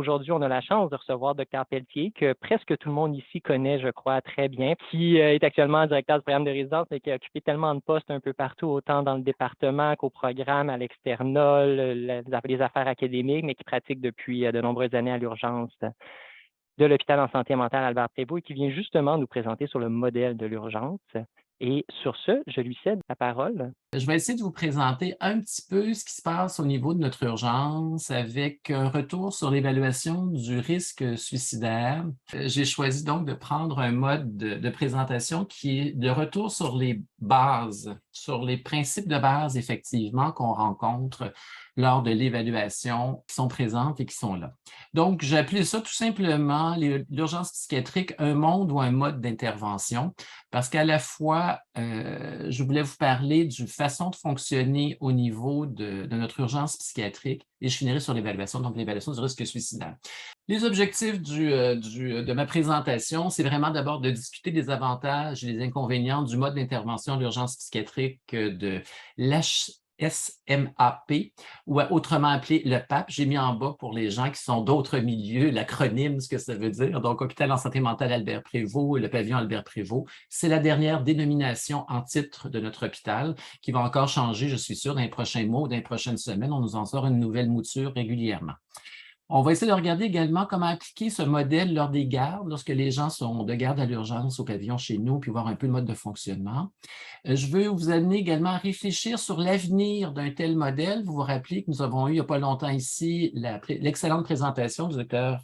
aujourd'hui, on a la chance de recevoir Dr Pelletier, que presque tout le monde ici connaît, je crois, très bien, qui est actuellement directeur du programme de résidence, mais qui a occupé tellement de postes un peu partout, autant dans le département qu'au programme, à l'externol, les affaires académiques, mais qui pratique depuis de nombreuses années à l'urgence de l'hôpital en santé mentale Albert Prévost et qui vient justement nous présenter sur le modèle de l'urgence. Et sur ce, je lui cède la parole. Je vais essayer de vous présenter un petit peu ce qui se passe au niveau de notre urgence avec un retour sur l'évaluation du risque suicidaire. J'ai choisi donc de prendre un mode de présentation qui est de retour sur les bases, sur les principes de base effectivement qu'on rencontre lors de l'évaluation qui sont présentes et qui sont là. Donc, j'ai appelé ça tout simplement l'urgence psychiatrique, un monde ou un mode d'intervention, parce qu'à la fois, je voulais vous parler d'une façon de fonctionner au niveau de notre urgence psychiatrique et je finirai sur l'évaluation, donc l'évaluation du risque suicidaire. Les objectifs de ma présentation, c'est vraiment d'abord de discuter des avantages et des inconvénients du mode d'intervention de l'urgence psychiatrique de l'HSMAP, ou autrement appelé le PAP. J'ai mis en bas pour les gens qui sont d'autres milieux, l'acronyme, ce que ça veut dire. Donc, Hôpital en santé mentale Albert Prévost, le pavillon Albert Prévost. C'est la dernière dénomination en titre de notre hôpital qui va encore changer, je suis sûr, dans les prochains mois ou dans les prochaines semaines. On nous en sort une nouvelle mouture régulièrement. On va essayer de regarder également comment appliquer ce modèle lors des gardes, lorsque les gens sont de garde à l'urgence au pavillon chez nous, puis voir un peu le mode de fonctionnement. Je veux vous amener également à réfléchir sur l'avenir d'un tel modèle. Vous vous rappelez que nous avons eu il n'y a pas longtemps ici l'excellente présentation du docteur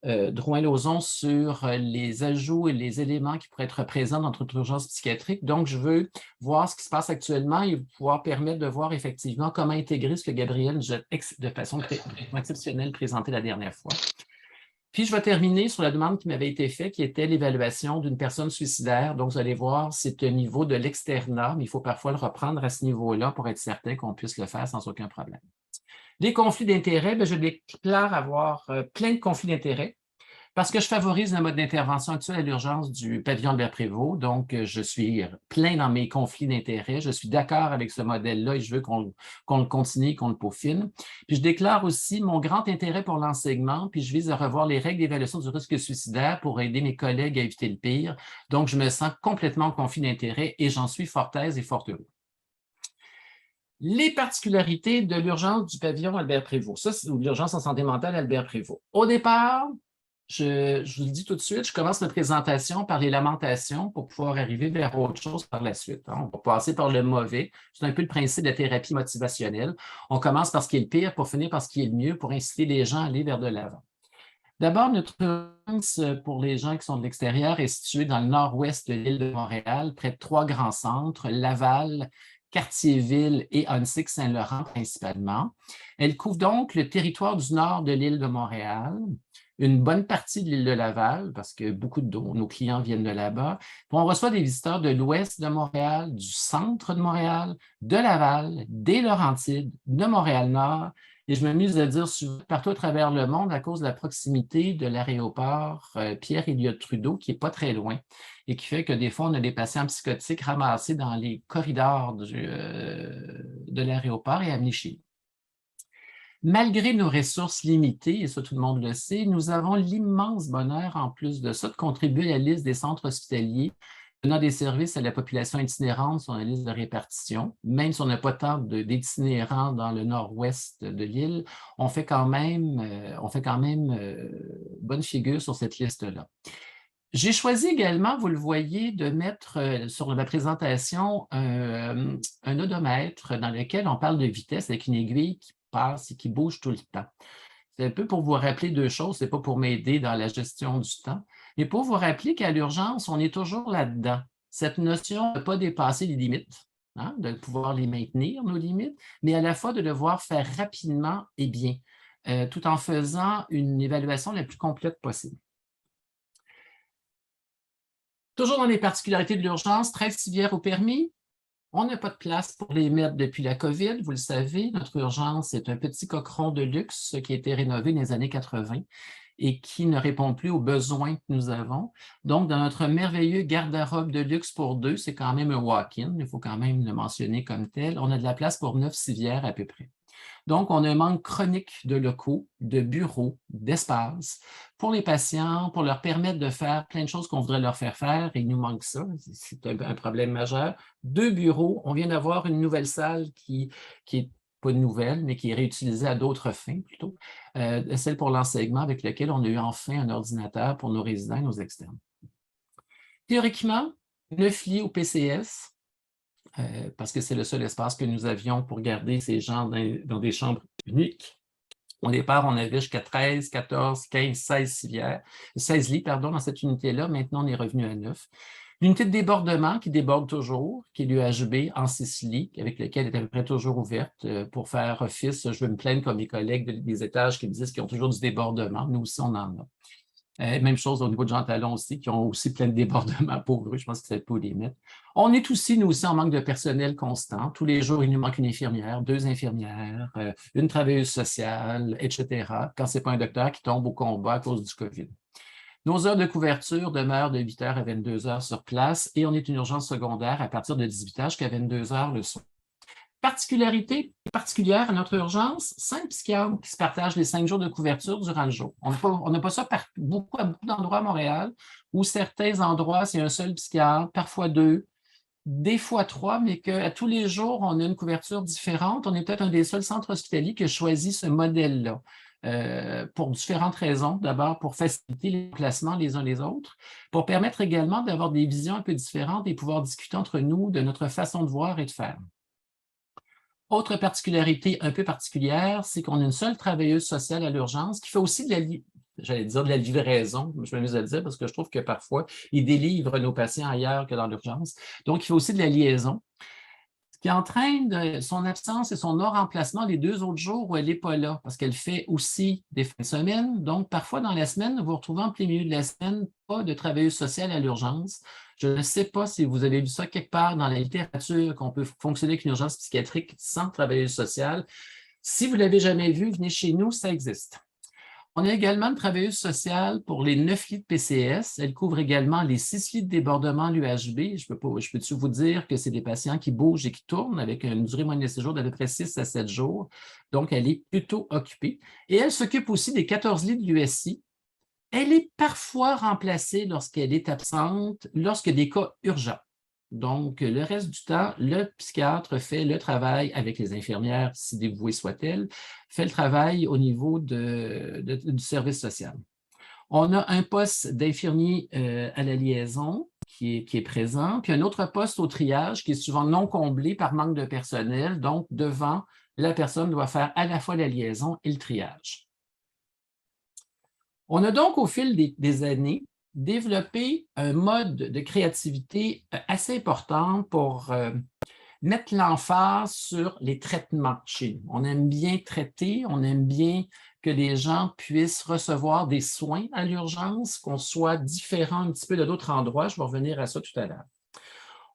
Drouin-Lauzon sur les ajouts et les éléments qui pourraient être présents dans notre urgence psychiatrique. Donc, je veux voir ce qui se passe actuellement et pouvoir permettre de voir effectivement comment intégrer ce que Gabriel de façon exceptionnelle présenté la dernière fois. Puis, je vais terminer sur la demande qui m'avait été faite, qui était l'évaluation d'une personne suicidaire. Donc, vous allez voir, c'est un niveau de l'externat, mais il faut parfois le reprendre à ce niveau-là pour être certain qu'on puisse le faire sans aucun problème. Les conflits d'intérêts, je déclare avoir plein de conflits d'intérêts parce que je favorise le mode d'intervention actuel à l'urgence du pavillon Albert Prévost. Donc, je suis plein dans mes conflits d'intérêts. Je suis d'accord avec ce modèle-là et je veux qu'on le continue, qu'on le peaufine. Puis, je déclare aussi mon grand intérêt pour l'enseignement, puis je vise à revoir les règles d'évaluation du risque suicidaire pour aider mes collègues à éviter le pire. Donc, je me sens complètement en conflit d'intérêts et j'en suis fort aise et fort heureux. Les particularités de l'urgence du pavillon Albert Prévost, ça, c'est l'urgence en santé mentale Albert Prévost. Au départ, je vous le dis tout de suite, je commence ma présentation par les lamentations pour pouvoir arriver vers autre chose par la suite. On va passer par le mauvais. C'est un peu le principe de la thérapie motivationnelle. On commence par ce qui est le pire pour finir par ce qui est le mieux pour inciter les gens à aller vers de l'avant. D'abord, notre urgence pour les gens qui sont de l'extérieur est située dans le nord-ouest de l'île de Montréal, près de 3 grands centres, Laval, Cartierville et Ahuntsic-Saint-Laurent principalement. Elle couvre donc le territoire du nord de l'île de Montréal, une bonne partie de l'île de Laval, parce que beaucoup de nos clients viennent de là-bas. Puis on reçoit des visiteurs de l'ouest de Montréal, du centre de Montréal, de Laval, des Laurentides, de Montréal-Nord. Et je m'amuse à dire partout à travers le monde à cause de la proximité de l'aéroport Pierre-Éliott Trudeau, qui n'est pas très loin, et qui fait que des fois, on a des patients psychotiques ramassés dans les corridors de l'aéroport et amenés chez nous. Malgré nos ressources limitées, et ça tout le monde le sait, nous avons l'immense bonheur, en plus de ça, de contribuer à la liste des centres hospitaliers donnant des services à la population itinérante sur la liste de répartition. Même si on n'a pas tant d'itinérants dans le nord-ouest de l'île, on fait quand même bonne figure sur cette liste-là. J'ai choisi également, vous le voyez, de mettre sur ma présentation un odomètre dans lequel on parle de vitesse avec une aiguille qui passe et qui bouge tout le temps. C'est un peu pour vous rappeler deux choses, ce n'est pas pour m'aider dans la gestion du temps, mais pour vous rappeler qu'à l'urgence, on est toujours là-dedans. Cette notion de ne pas dépasser les limites, de pouvoir les maintenir, nos limites, mais à la fois de devoir faire rapidement et bien, tout en faisant une évaluation la plus complète possible. Toujours dans les particularités de l'urgence, 13 civières au permis. On n'a pas de place pour les mettre depuis la COVID, vous le savez. Notre urgence est un petit cochon de luxe qui a été rénové dans les années 80 et qui ne répond plus aux besoins que nous avons. Donc, dans notre merveilleux garde-robe de luxe pour deux, c'est quand même un walk-in, il faut quand même le mentionner comme tel, on a de la place pour 9 civières à peu près. Donc, on a un manque chronique de locaux, de bureaux, d'espace pour les patients, pour leur permettre de faire plein de choses qu'on voudrait leur faire faire. Et il nous manque ça. C'est un problème majeur. 2 bureaux. On vient d'avoir une nouvelle salle qui est pas nouvelle, mais qui est réutilisée à d'autres fins plutôt. Celle pour l'enseignement avec laquelle on a eu enfin un ordinateur pour nos résidents et nos externes. Théoriquement, 9 lits au PCS, parce que c'est le seul espace que nous avions pour garder ces gens dans des chambres uniques. Au départ, on avait jusqu'à 13, 14, 15, 16 lits dans cette unité-là. Maintenant, on est revenu à 9. L'unité de débordement qui déborde toujours, qui est l'UHB en 6 lits, avec lequel elle est à peu près toujours ouverte pour faire office. Je veux me plaindre comme mes collègues des étages qui me disent qu'ils ont toujours du débordement. Nous aussi, on en a. Même chose au niveau de Jean Talon aussi, qui ont aussi plein de débordements pour eux. Je pense que c'est pas limite. On est aussi, nous aussi, en manque de personnel constant. Tous les jours, il nous manque une infirmière, 2 infirmières, une travailleuse sociale, etc. Quand ce n'est pas un docteur qui tombe au combat à cause du COVID. Nos heures de couverture demeurent de 8 heures à 22 heures sur place et on est une urgence secondaire à partir de 18 heures jusqu'à 22 heures le soir. Particularité particulière à notre urgence, 5 psychiatres qui se partagent les 5 jours de couverture durant le jour. On n'a pas ça à beaucoup d'endroits à Montréal, où certains endroits, c'est un seul psychiatre, parfois 2, des fois 3, mais qu'à tous les jours, on a une couverture différente. On est peut-être un des seuls centres hospitaliers qui a choisi ce modèle-là. Pour différentes raisons. D'abord, pour faciliter les placements les uns les autres, pour permettre également d'avoir des visions un peu différentes et pouvoir discuter entre nous de notre façon de voir et de faire. Autre particularité un peu particulière, c'est qu'on a une seule travailleuse sociale à l'urgence qui fait aussi de la livraison, je m'amuse à le dire parce que je trouve que parfois, ils délivrent nos patients ailleurs que dans l'urgence. Donc, il fait aussi de la liaison, ce qui entraîne son absence et son non-remplacement les 2 autres jours où elle n'est pas là, parce qu'elle fait aussi des fins de semaine. Donc, parfois, dans la semaine, vous vous retrouvez en plein milieu de la semaine, pas de travailleuse sociale à l'urgence. Je ne sais pas si vous avez vu ça quelque part dans la littérature, qu'on peut fonctionner avec une urgence psychiatrique sans travailleuse sociale. Si vous ne l'avez jamais vu, venez chez nous, ça existe. On a également une travailleuse sociale pour les 9 lits de PCS. Elle couvre également les 6 lits de débordement l'UHB. Je peux vous dire que c'est des patients qui bougent et qui tournent avec une durée moyenne de séjour d'à peu près 6 à 7 jours. Donc, elle est plutôt occupée. Et elle s'occupe aussi des 14 lits de l'USI. Elle est parfois remplacée lorsqu'elle est absente, lorsque des cas urgents. Donc, le reste du temps, le psychiatre fait le travail avec les infirmières, si dévouées soient-elles, fait le travail au niveau du service social. On a un poste d'infirmier à la liaison qui est présent, puis un autre poste au triage qui est souvent non comblé par manque de personnel. Donc, devant, la personne doit faire à la fois la liaison et le triage. On a donc, au fil des années, développé un mode de créativité assez important pour mettre l'emphase sur les traitements chez nous. On aime bien traiter, on aime bien que les gens puissent recevoir des soins à l'urgence, qu'on soit différent un petit peu de d'autres endroits. Je vais revenir à ça tout à l'heure.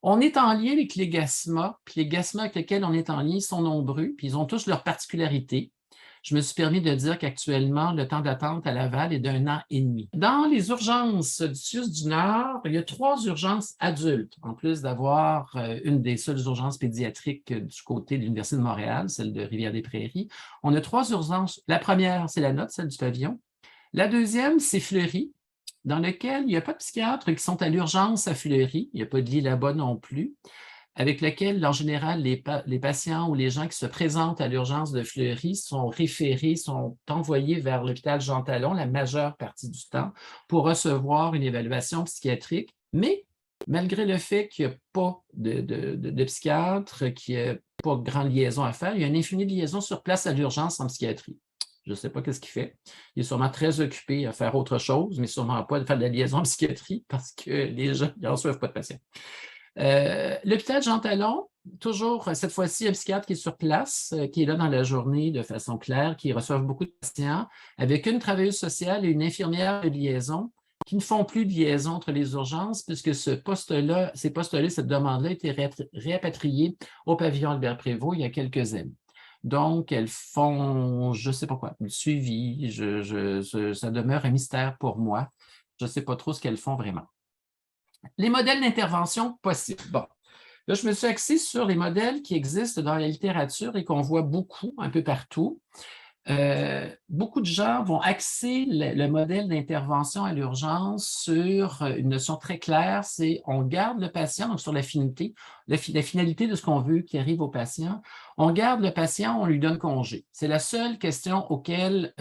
On est en lien avec les GASMA, puis les GASMA avec lesquels on est en lien sont nombreux, puis ils ont tous leurs particularités. Je me suis permis de dire qu'actuellement, le temps d'attente à Laval est d'1 an et demi. Dans les urgences du CIUS du Nord, il y a 3 urgences adultes, en plus d'avoir une des seules urgences pédiatriques du côté de l'Université de Montréal, celle de Rivière-des-Prairies. On a 3 urgences. La première, c'est la nôtre, celle du pavillon. La deuxième, c'est Fleury, dans lequel il n'y a pas de psychiatres qui sont à l'urgence à Fleury. Il n'y a pas de lit là-bas non plus, avec lequel, en général, les patients ou les gens qui se présentent à l'urgence de Fleury sont référés, sont envoyés vers l'hôpital Jean Talon la majeure partie du temps pour recevoir une évaluation psychiatrique. Mais malgré le fait qu'il n'y a pas de psychiatre, qu'il n'y a pas de grande liaison à faire, il y a une infinie de liaisons sur place à l'urgence en psychiatrie. Je ne sais pas ce qu'il fait. Il est sûrement très occupé à faire autre chose, mais sûrement pas de faire de la liaison en psychiatrie parce que les gens ne reçoivent pas de patients. L'hôpital Jean Talon, toujours cette fois-ci un psychiatre qui est sur place, qui est là dans la journée de façon claire, qui reçoit beaucoup de patients, avec une travailleuse sociale et une infirmière de liaison qui ne font plus de liaison entre les urgences puisque ces postes-là, cette demande-là a été répatriée au pavillon Albert Prévost il y a quelques années. Donc, elles font, je ne sais pas quoi, du suivi, ça demeure un mystère pour moi. Je ne sais pas trop ce qu'elles font vraiment. Les modèles d'intervention possibles. Bon, Là, je me suis axé sur les modèles qui existent dans la littérature et qu'on voit beaucoup, un peu partout. Beaucoup de gens vont axer le modèle d'intervention à l'urgence sur une notion très claire, c'est on garde le patient, donc sur la finalité, la finalité de ce qu'on veut qui arrive au patient, on garde le patient, on lui donne congé. C'est la seule question auquel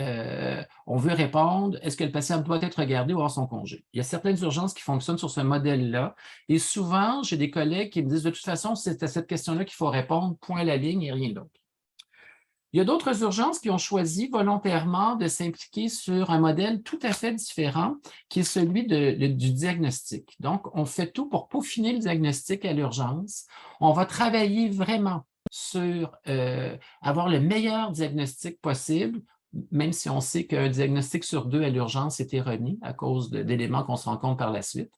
on veut répondre, est-ce que le patient doit être gardé ou avoir son congé? Il y a certaines urgences qui fonctionnent sur ce modèle-là et souvent, j'ai des collègues qui me disent de toute façon, c'est à cette question-là qu'il faut répondre, point à la ligne et rien d'autre. Il y a d'autres urgences qui ont choisi volontairement de s'impliquer sur un modèle tout à fait différent, qui est celui du diagnostic. Donc, on fait tout pour peaufiner le diagnostic à l'urgence. On va travailler vraiment sur avoir le meilleur diagnostic possible, même si on sait qu'un diagnostic sur 2 à l'urgence est erroné à cause d'éléments qu'on se rend compte par la suite.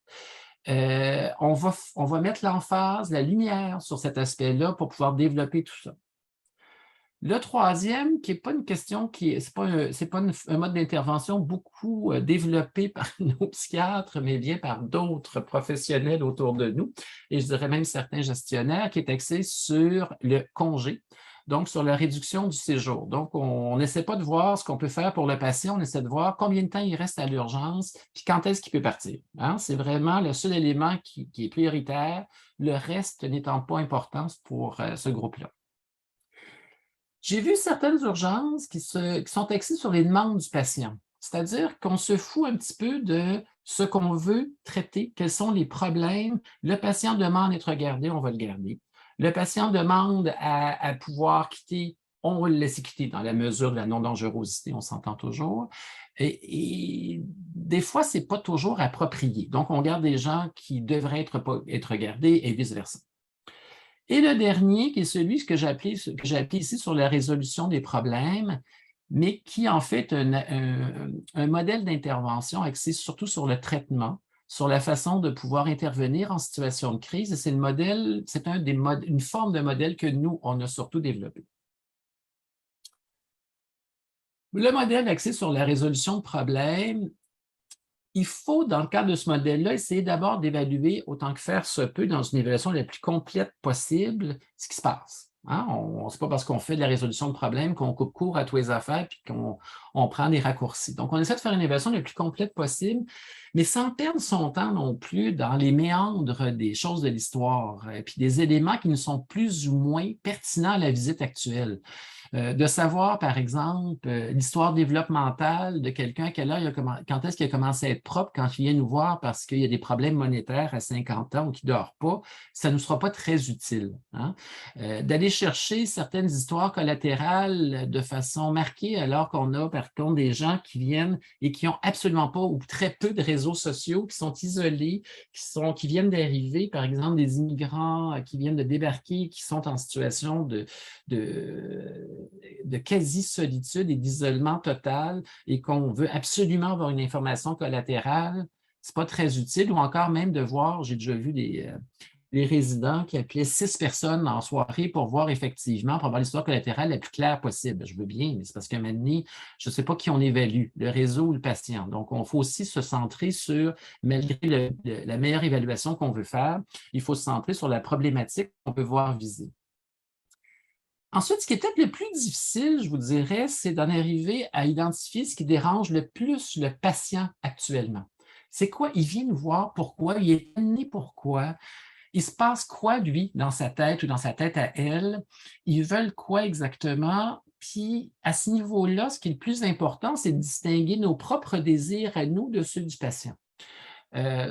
On va mettre l'emphase, la lumière sur cet aspect-là pour pouvoir développer tout ça. Le troisième, qui n'est pas une question, c'est pas un mode d'intervention beaucoup développé par nos psychiatres, mais bien par d'autres professionnels autour de nous, et je dirais même certains gestionnaires, qui est axé sur le congé, donc sur la réduction du séjour. Donc, on n'essaie pas de voir ce qu'on peut faire pour le patient, on essaie de voir combien de temps il reste à l'urgence, puis quand est-ce qu'il peut partir. Hein? C'est vraiment le seul élément qui est prioritaire, le reste n'étant pas important pour ce groupe-là. J'ai vu certaines urgences qui sont axées sur les demandes du patient, c'est-à-dire qu'on se fout un petit peu de ce qu'on veut traiter, quels sont les problèmes. Le patient demande d'être gardé, on va le garder. Le patient demande à pouvoir quitter, on va le laisser quitter dans la mesure de la non-dangerosité, on s'entend toujours. Et des fois, ce n'est pas toujours approprié. Donc, on garde des gens qui devraient être gardés et vice-versa. Et le dernier, qui est celui que j'ai appelé ici sur la résolution des problèmes, mais qui en fait un modèle d'intervention axé surtout sur le traitement, sur la façon de pouvoir intervenir en situation de crise. Et c'est une forme de modèle que nous, on a surtout développé. Le modèle axé sur la résolution de problèmes, il faut, dans le cadre de ce modèle-là, essayer d'abord d'évaluer, autant que faire se peut, dans une évaluation la plus complète possible, ce qui se passe. Hein? Ce n'est pas parce qu'on fait de la résolution de problèmes qu'on coupe court à tous les affaires et qu'on prend des raccourcis. Donc, on essaie de faire une évaluation la plus complète possible, mais sans perdre son temps non plus dans les méandres des choses de l'histoire, et puis des éléments qui ne sont plus ou moins pertinents à la visite actuelle. De savoir, par exemple, l'histoire développementale de quelqu'un, quand est-ce qu'il a commencé à être propre quand il vient nous voir parce qu'il y a des problèmes monétaires à 50 ans ou qu'il ne dort pas, ça ne nous sera pas très utile. Hein? D'aller chercher certaines histoires collatérales de façon marquée alors qu'on a, par contre, des gens qui viennent et qui n'ont absolument pas ou très peu de réseaux sociaux, qui sont isolés, qui viennent d'arriver, par exemple, des immigrants qui viennent de débarquer, qui sont en situation de quasi-solitude et d'isolement total et qu'on veut absolument avoir une information collatérale, ce n'est pas très utile. Ou encore même de voir, j'ai déjà vu les résidents qui appelaient 6 personnes en soirée pour voir effectivement, pour avoir l'histoire collatérale la plus claire possible. Je veux bien, mais c'est parce qu'à un moment donné, je ne sais pas qui on évalue, le réseau ou le patient. Donc, il faut aussi se centrer sur, malgré la meilleure évaluation qu'on veut faire, il faut se centrer sur la problématique qu'on peut voir viser. Ensuite, ce qui est peut-être le plus difficile, je vous dirais, c'est d'en arriver à identifier ce qui dérange le plus le patient actuellement. C'est quoi? Il vient nous voir, pourquoi? Il est amené pourquoi? Il se passe quoi, lui, dans sa tête ou dans sa tête à elle? Ils veulent quoi exactement? Puis, à ce niveau-là, ce qui est le plus important, c'est de distinguer nos propres désirs à nous de ceux du patient.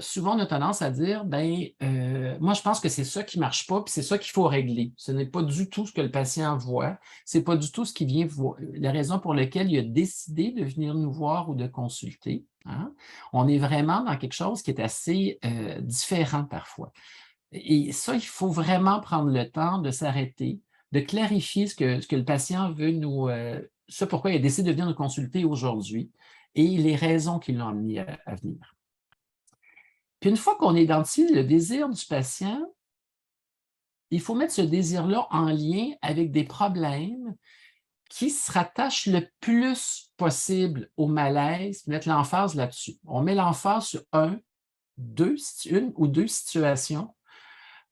Souvent, on a tendance à dire, moi, je pense que c'est ça qui ne marche pas, puis c'est ça qu'il faut régler. Ce n'est pas du tout ce que le patient voit, ce n'est pas du tout ce qui vient voir, la raison pour laquelle il a décidé de venir nous voir ou de consulter. Hein? On est vraiment dans quelque chose qui est assez différent parfois. Et ça, il faut vraiment prendre le temps de s'arrêter, de clarifier ce que le patient veut ce pourquoi il a décidé de venir nous consulter aujourd'hui et les raisons qui l'ont amené à venir. Puis une fois qu'on identifie le désir du patient, il faut mettre ce désir-là en lien avec des problèmes qui se rattachent le plus possible au malaise, mettre l'emphase là-dessus. On met l'emphase sur une ou deux situations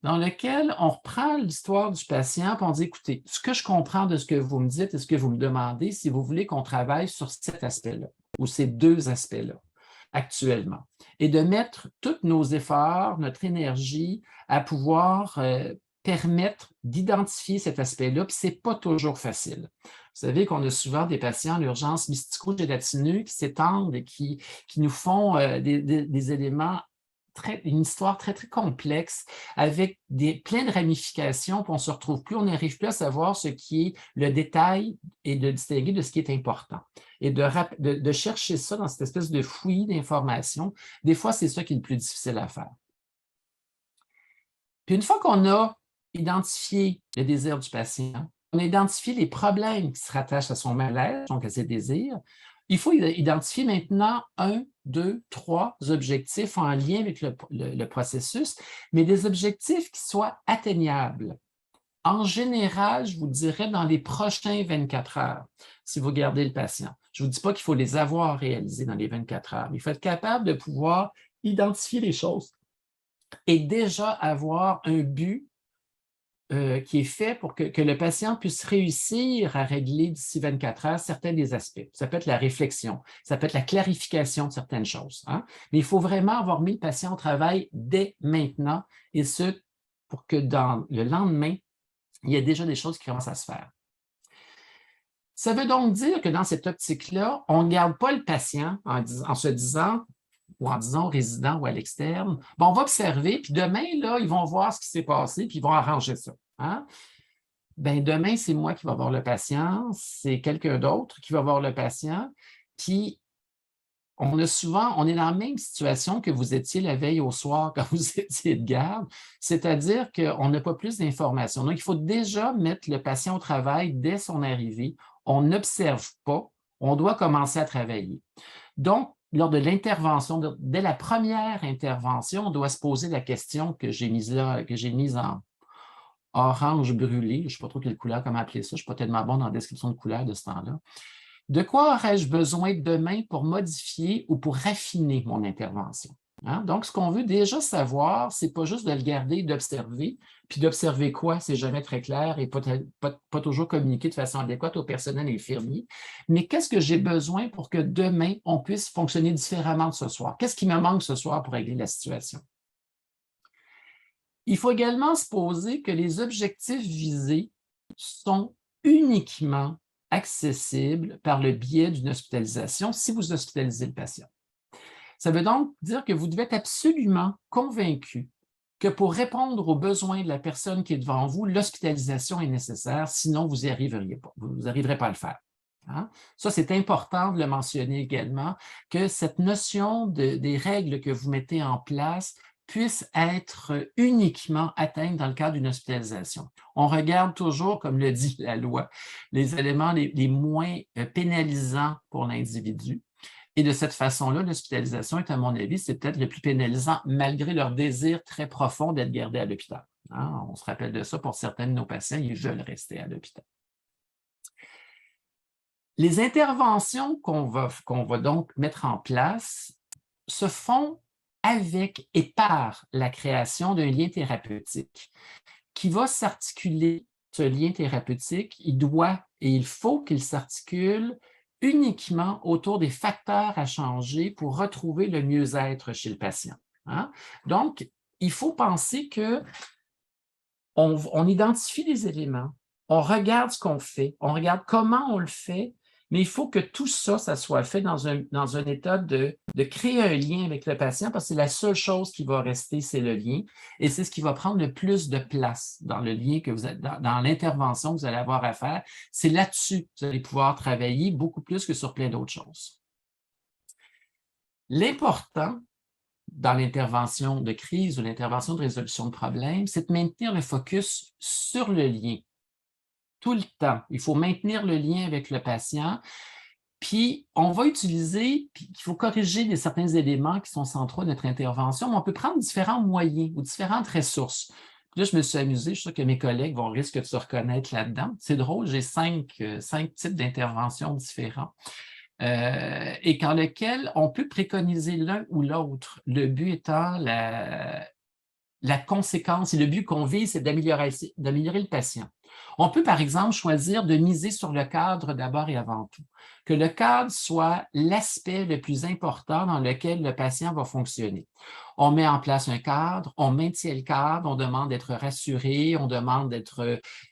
dans lequel on reprend l'histoire du patient et on dit, écoutez, ce que je comprends de ce que vous me dites et ce que vous me demandez, si vous voulez qu'on travaille sur cet aspect-là ou ces deux aspects-là actuellement, et de mettre tous nos efforts, notre énergie à pouvoir permettre d'identifier cet aspect-là, puis ce n'est pas toujours facile. Vous savez qu'on a souvent des patients en urgence mystico-gélatineux qui s'étendent et qui nous font des éléments, une histoire très, très complexe avec plein de ramifications, puis on ne se retrouve plus, on n'arrive plus à savoir ce qui est le détail et de distinguer de ce qui est important. Et de chercher ça dans cette espèce de fouillis d'informations, des fois, c'est ça qui est le plus difficile à faire. Puis une fois qu'on a identifié le désir du patient, on a identifié les problèmes qui se rattachent à son malaise, donc à ses désirs, il faut identifier maintenant 1, 2, 3 objectifs en lien avec le processus, mais des objectifs qui soient atteignables. En général, je vous dirais dans les prochains 24 heures, si vous gardez le patient. Je ne vous dis pas qu'il faut les avoir réalisés dans les 24 heures, mais il faut être capable de pouvoir identifier les choses et déjà avoir un but qui est fait pour que le patient puisse réussir à régler d'ici 24 heures certains des aspects. Ça peut être la réflexion, ça peut être la clarification de certaines choses. Hein? Mais il faut vraiment avoir mis le patient au travail dès maintenant, et ce, pour que dans le lendemain, il y ait déjà des choses qui commencent à se faire. Ça veut donc dire que dans cette optique-là, on ne garde pas le patient en se disant, ou en disant au résident ou à l'externe, bon, on va observer, puis demain, là, ils vont voir ce qui s'est passé, puis ils vont arranger ça. Hein? Bien, demain, c'est moi qui vais voir le patient, c'est quelqu'un d'autre qui va voir le patient, puis on est dans la même situation que vous étiez la veille au soir quand vous étiez de garde, c'est-à-dire qu'on n'a pas plus d'informations. Donc, il faut déjà mettre le patient au travail dès son arrivée. On n'observe pas, on doit commencer à travailler. Donc, lors de l'intervention, dès la première intervention, on doit se poser la question que j'ai mise là, que j'ai mise en orange brûlé. Je ne sais pas trop quelle couleur, comment appeler ça. Je ne suis pas tellement bon dans la description de couleur de ce temps-là. De quoi aurais-je besoin demain pour modifier ou pour raffiner mon intervention? Hein? Donc, ce qu'on veut déjà savoir, ce n'est pas juste de le garder, d'observer, puis d'observer quoi, c'est jamais très clair et pas toujours communiqué de façon adéquate au personnel infirmier, mais qu'est-ce que j'ai besoin pour que demain, on puisse fonctionner différemment de ce soir? Qu'est-ce qui me manque ce soir pour régler la situation? Il faut également se poser que les objectifs visés sont uniquement accessibles par le biais d'une hospitalisation si vous hospitalisez le patient. Ça veut donc dire que vous devez être absolument convaincu que pour répondre aux besoins de la personne qui est devant vous, l'hospitalisation est nécessaire, sinon vous n'y arriveriez pas, vous n'arriverez pas à le faire. Hein? Ça, c'est important de le mentionner également, que cette notion des règles que vous mettez en place puisse être uniquement atteinte dans le cadre d'une hospitalisation. On regarde toujours, comme le dit la loi, les éléments les moins pénalisants pour l'individu. Et de cette façon-là, l'hospitalisation est, à mon avis, c'est peut-être le plus pénalisant, malgré leur désir très profond d'être gardés à l'hôpital. Hein? On se rappelle de ça pour certains de nos patients, ils veulent rester à l'hôpital. Les interventions qu'on va donc mettre en place se font avec et par la création d'un lien thérapeutique qui va s'articuler. Ce lien thérapeutique, il doit et il faut qu'il s'articule uniquement autour des facteurs à changer pour retrouver le mieux-être chez le patient. Hein? Donc, il faut penser qu'on identifie les éléments, on regarde ce qu'on fait, on regarde comment on le fait, mais il faut que tout ça, ça soit fait dans un état de créer un lien avec le patient parce que c'est la seule chose qui va rester, c'est le lien. Et c'est ce qui va prendre le plus de place dans le lien que vous êtes, dans l'intervention que vous allez avoir à faire. C'est là-dessus que vous allez pouvoir travailler beaucoup plus que sur plein d'autres choses. L'important dans l'intervention de crise ou l'intervention de résolution de problème, c'est de maintenir le focus sur le lien. Tout le temps. Il faut maintenir le lien avec le patient. Puis, on va utiliser, puis il faut corriger certains éléments qui sont centraux de notre intervention, mais on peut prendre différents moyens ou différentes ressources. Puis là, je me suis amusé, je suis sûr que mes collègues vont risquer de se reconnaître là-dedans. C'est drôle, j'ai cinq types d'interventions différents. Et dans lesquels on peut préconiser l'un ou l'autre. Le but étant la conséquence et le but qu'on vise, c'est d'améliorer le patient. On peut, par exemple, choisir de miser sur le cadre d'abord et avant tout. Que le cadre soit l'aspect le plus important dans lequel le patient va fonctionner. On met en place un cadre, on maintient le cadre, on demande d'être rassuré, on demande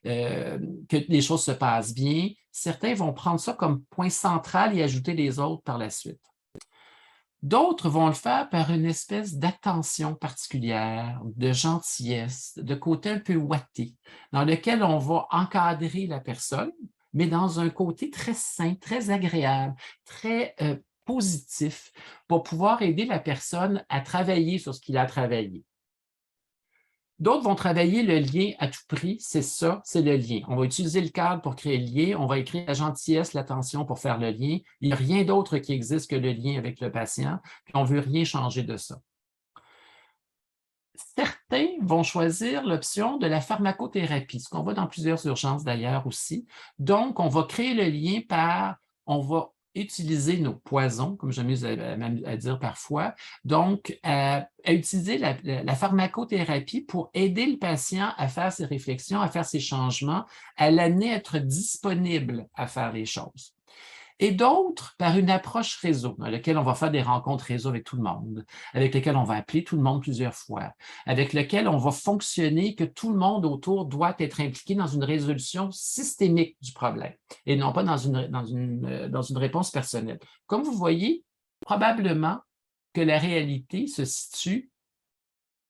que les choses se passent bien. Certains vont prendre ça comme point central et ajouter les autres par la suite. D'autres vont le faire par une espèce d'attention particulière, de gentillesse, de côté un peu ouaté, dans lequel on va encadrer la personne, mais dans un côté très sain, très agréable, très positif, pour pouvoir aider la personne à travailler sur ce qu'il a travaillé. D'autres vont travailler le lien à tout prix, c'est ça, c'est le lien. On va utiliser le cadre pour créer le lien, on va écrire la gentillesse, l'attention pour faire le lien. Il n'y a rien d'autre qui existe que le lien avec le patient, puis on ne veut rien changer de ça. Certains vont choisir l'option de la pharmacothérapie, ce qu'on voit dans plusieurs urgences d'ailleurs aussi. Donc, on va créer le lien on va utiliser nos poisons, comme j'amuse à dire parfois, donc à utiliser la pharmacothérapie pour aider le patient à faire ses réflexions, à faire ses changements, à l'amener à être disponible à faire les choses. Et d'autres par une approche réseau, dans laquelle on va faire des rencontres réseau avec tout le monde, avec lesquelles on va appeler tout le monde plusieurs fois, avec lesquelles on va fonctionner que tout le monde autour doit être impliqué dans une résolution systémique du problème et non pas dans une réponse personnelle. Comme vous voyez, probablement que la réalité se situe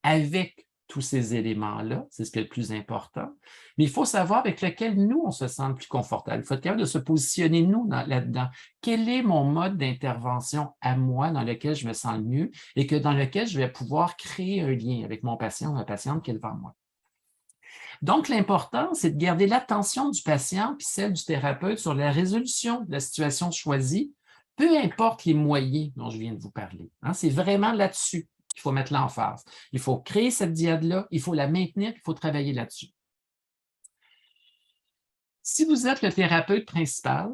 avec tous ces éléments-là, c'est ce qui est le plus important, mais il faut savoir avec lequel nous, on se sent le plus confortable. Il faut être capable de se positionner, nous, là-dedans. Quel est mon mode d'intervention à moi dans lequel je me sens le mieux et dans lequel je vais pouvoir créer un lien avec mon patient ou ma patiente qui est devant moi. Donc, l'important, c'est de garder l'attention du patient puis celle du thérapeute sur la résolution de la situation choisie, peu importe les moyens dont je viens de vous parler. C'est vraiment là-dessus qu'il faut mettre l'emphase. Il faut créer cette dyade-là, il faut la maintenir, il faut travailler là-dessus. Si vous êtes le thérapeute principal,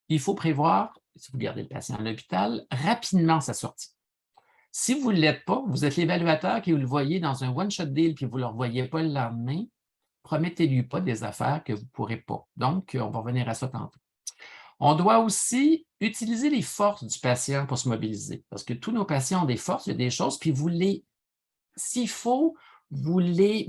il faut prévoir, si vous gardez le patient à l'hôpital, rapidement sa sortie. Si vous ne l'êtes pas, vous êtes l'évaluateur qui vous le voyez dans un one-shot deal puis vous ne le revoyez pas le lendemain, promettez-lui pas des affaires que vous ne pourrez pas. Donc, on va revenir à ça tantôt. On doit aussi utiliser les forces du patient pour se mobiliser, parce que tous nos patients ont des forces, il y a des choses, puis s'il faut, vous les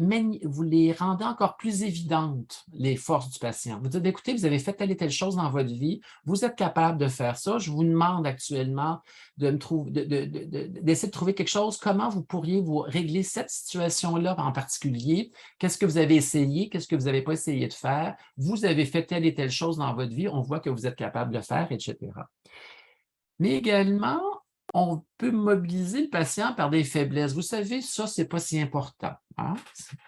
rendez encore plus évidentes, les forces du patient. Vous dites, écoutez, vous avez fait telle et telle chose dans votre vie, vous êtes capable de faire ça, je vous demande actuellement d'essayer de trouver quelque chose, comment vous pourriez vous régler cette situation-là en particulier, qu'est-ce que vous avez essayé, qu'est-ce que vous n'avez pas essayé de faire, vous avez fait telle et telle chose dans votre vie, on voit que vous êtes capable de le faire, etc. Mais également, on peut mobiliser le patient par des faiblesses. Vous savez, ça, ce n'est pas si important.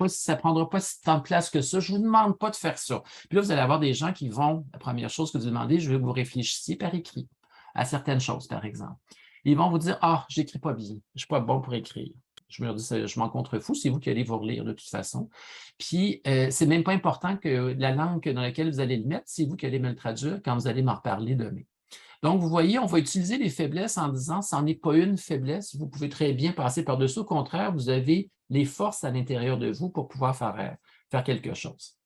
Ça ne prendra pas si tant de place que ça. Je ne vous demande pas de faire ça. Puis là, vous allez avoir des gens qui vont, la première chose que vous demandez, je veux que vous réfléchissiez par écrit à certaines choses, par exemple. Ils vont vous dire, je n'écris pas bien, je ne suis pas bon pour écrire. Je me dis, je m'en contrefous, c'est vous qui allez vous relire de toute façon. Puis, c'est même pas important que la langue dans laquelle vous allez le mettre, c'est vous qui allez me le traduire quand vous allez m'en reparler demain. Donc, vous voyez, on va utiliser les faiblesses en disant, ça n'en est pas une faiblesse, vous pouvez très bien passer par-dessus. Au contraire, vous avez les forces à l'intérieur de vous pour pouvoir faire quelque chose.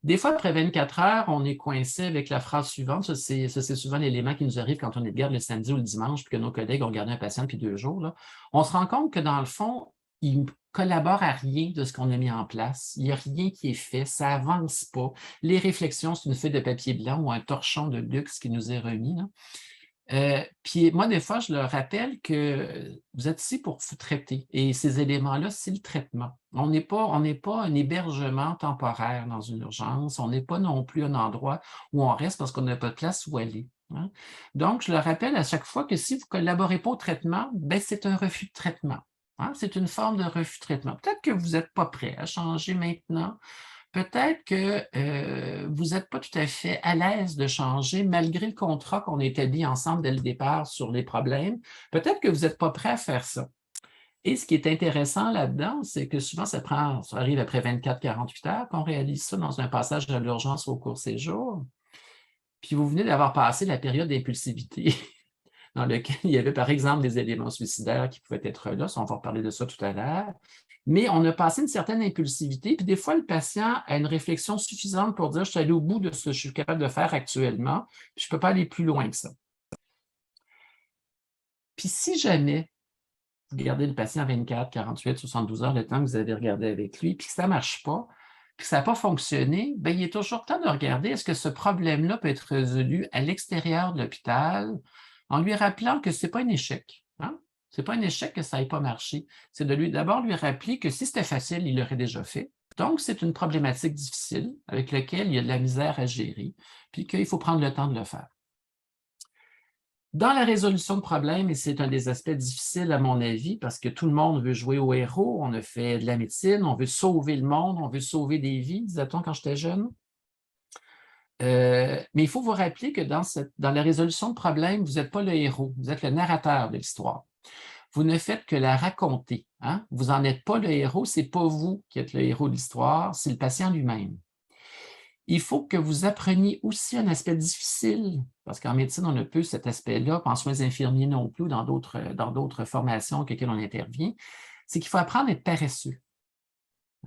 Des fois, après 24 heures, on est coincé avec la phrase suivante. Ça, c'est souvent l'élément qui nous arrive quand on est de garde le samedi ou le dimanche, puis que nos collègues ont gardé un patient depuis 2 jours. Là. On se rend compte que dans le fond, ils ne collaborent à rien de ce qu'on a mis en place. Il n'y a rien qui est fait, ça n'avance pas. Les réflexions, c'est une feuille de papier blanc ou un torchon de luxe qui nous est remis. Là. Puis moi, des fois, je leur rappelle que vous êtes ici pour vous traiter. Et ces éléments-là, c'est le traitement. On n'est pas un hébergement temporaire dans une urgence. On n'est pas non plus un endroit où on reste parce qu'on n'a pas de place où aller. Donc, je leur rappelle à chaque fois que si vous ne collaborez pas au traitement, c'est un refus de traitement. C'est une forme de refus de traitement. Peut-être que vous n'êtes pas prêt à changer maintenant. Peut-être que vous n'êtes pas tout à fait à l'aise de changer malgré le contrat qu'on a établi ensemble dès le départ sur les problèmes. Peut-être que vous n'êtes pas prêt à faire ça. Et ce qui est intéressant là-dedans, c'est que souvent, ça arrive après 24-48 heures qu'on réalise ça dans un passage à l'urgence au court séjour. Puis vous venez d'avoir passé la période d'impulsivité. dans lequel il y avait, par exemple, des éléments suicidaires qui pouvaient être là. On va reparler de ça tout à l'heure. Mais on a passé une certaine impulsivité, puis des fois, le patient a une réflexion suffisante pour dire « Je suis allé au bout de ce que je suis capable de faire actuellement, puis je ne peux pas aller plus loin que ça. » Puis si jamais vous gardez le patient 24, 48, 72 heures, le temps que vous avez regardé avec lui, puis que ça ne marche pas, puis que ça n'a pas fonctionné, bien, il est toujours temps de regarder est-ce que ce problème-là peut être résolu à l'extérieur de l'hôpital en lui rappelant que ce n'est pas un échec. Hein? Ce n'est pas un échec que ça n'ait pas marché. C'est de d'abord lui rappeler que si c'était facile, il l'aurait déjà fait. Donc, c'est une problématique difficile avec laquelle il y a de la misère à gérer, puis qu'il faut prendre le temps de le faire. Dans la résolution de problèmes, et c'est un des aspects difficiles à mon avis, parce que tout le monde veut jouer au héros, on a fait de la médecine, on veut sauver le monde, on veut sauver des vies, disait-on quand j'étais jeune. Mais il faut vous rappeler que dans la résolution de problèmes, vous n'êtes pas le héros, vous êtes le narrateur de l'histoire. Vous ne faites que la raconter. Hein? Vous n'en êtes pas le héros, ce n'est pas vous qui êtes le héros de l'histoire, c'est le patient lui-même. Il faut que vous appreniez aussi un aspect difficile, parce qu'en médecine, on n'a peu cet aspect-là, en soins infirmiers non plus, dans d'autres formations auxquelles on intervient, c'est qu'il faut apprendre à être paresseux.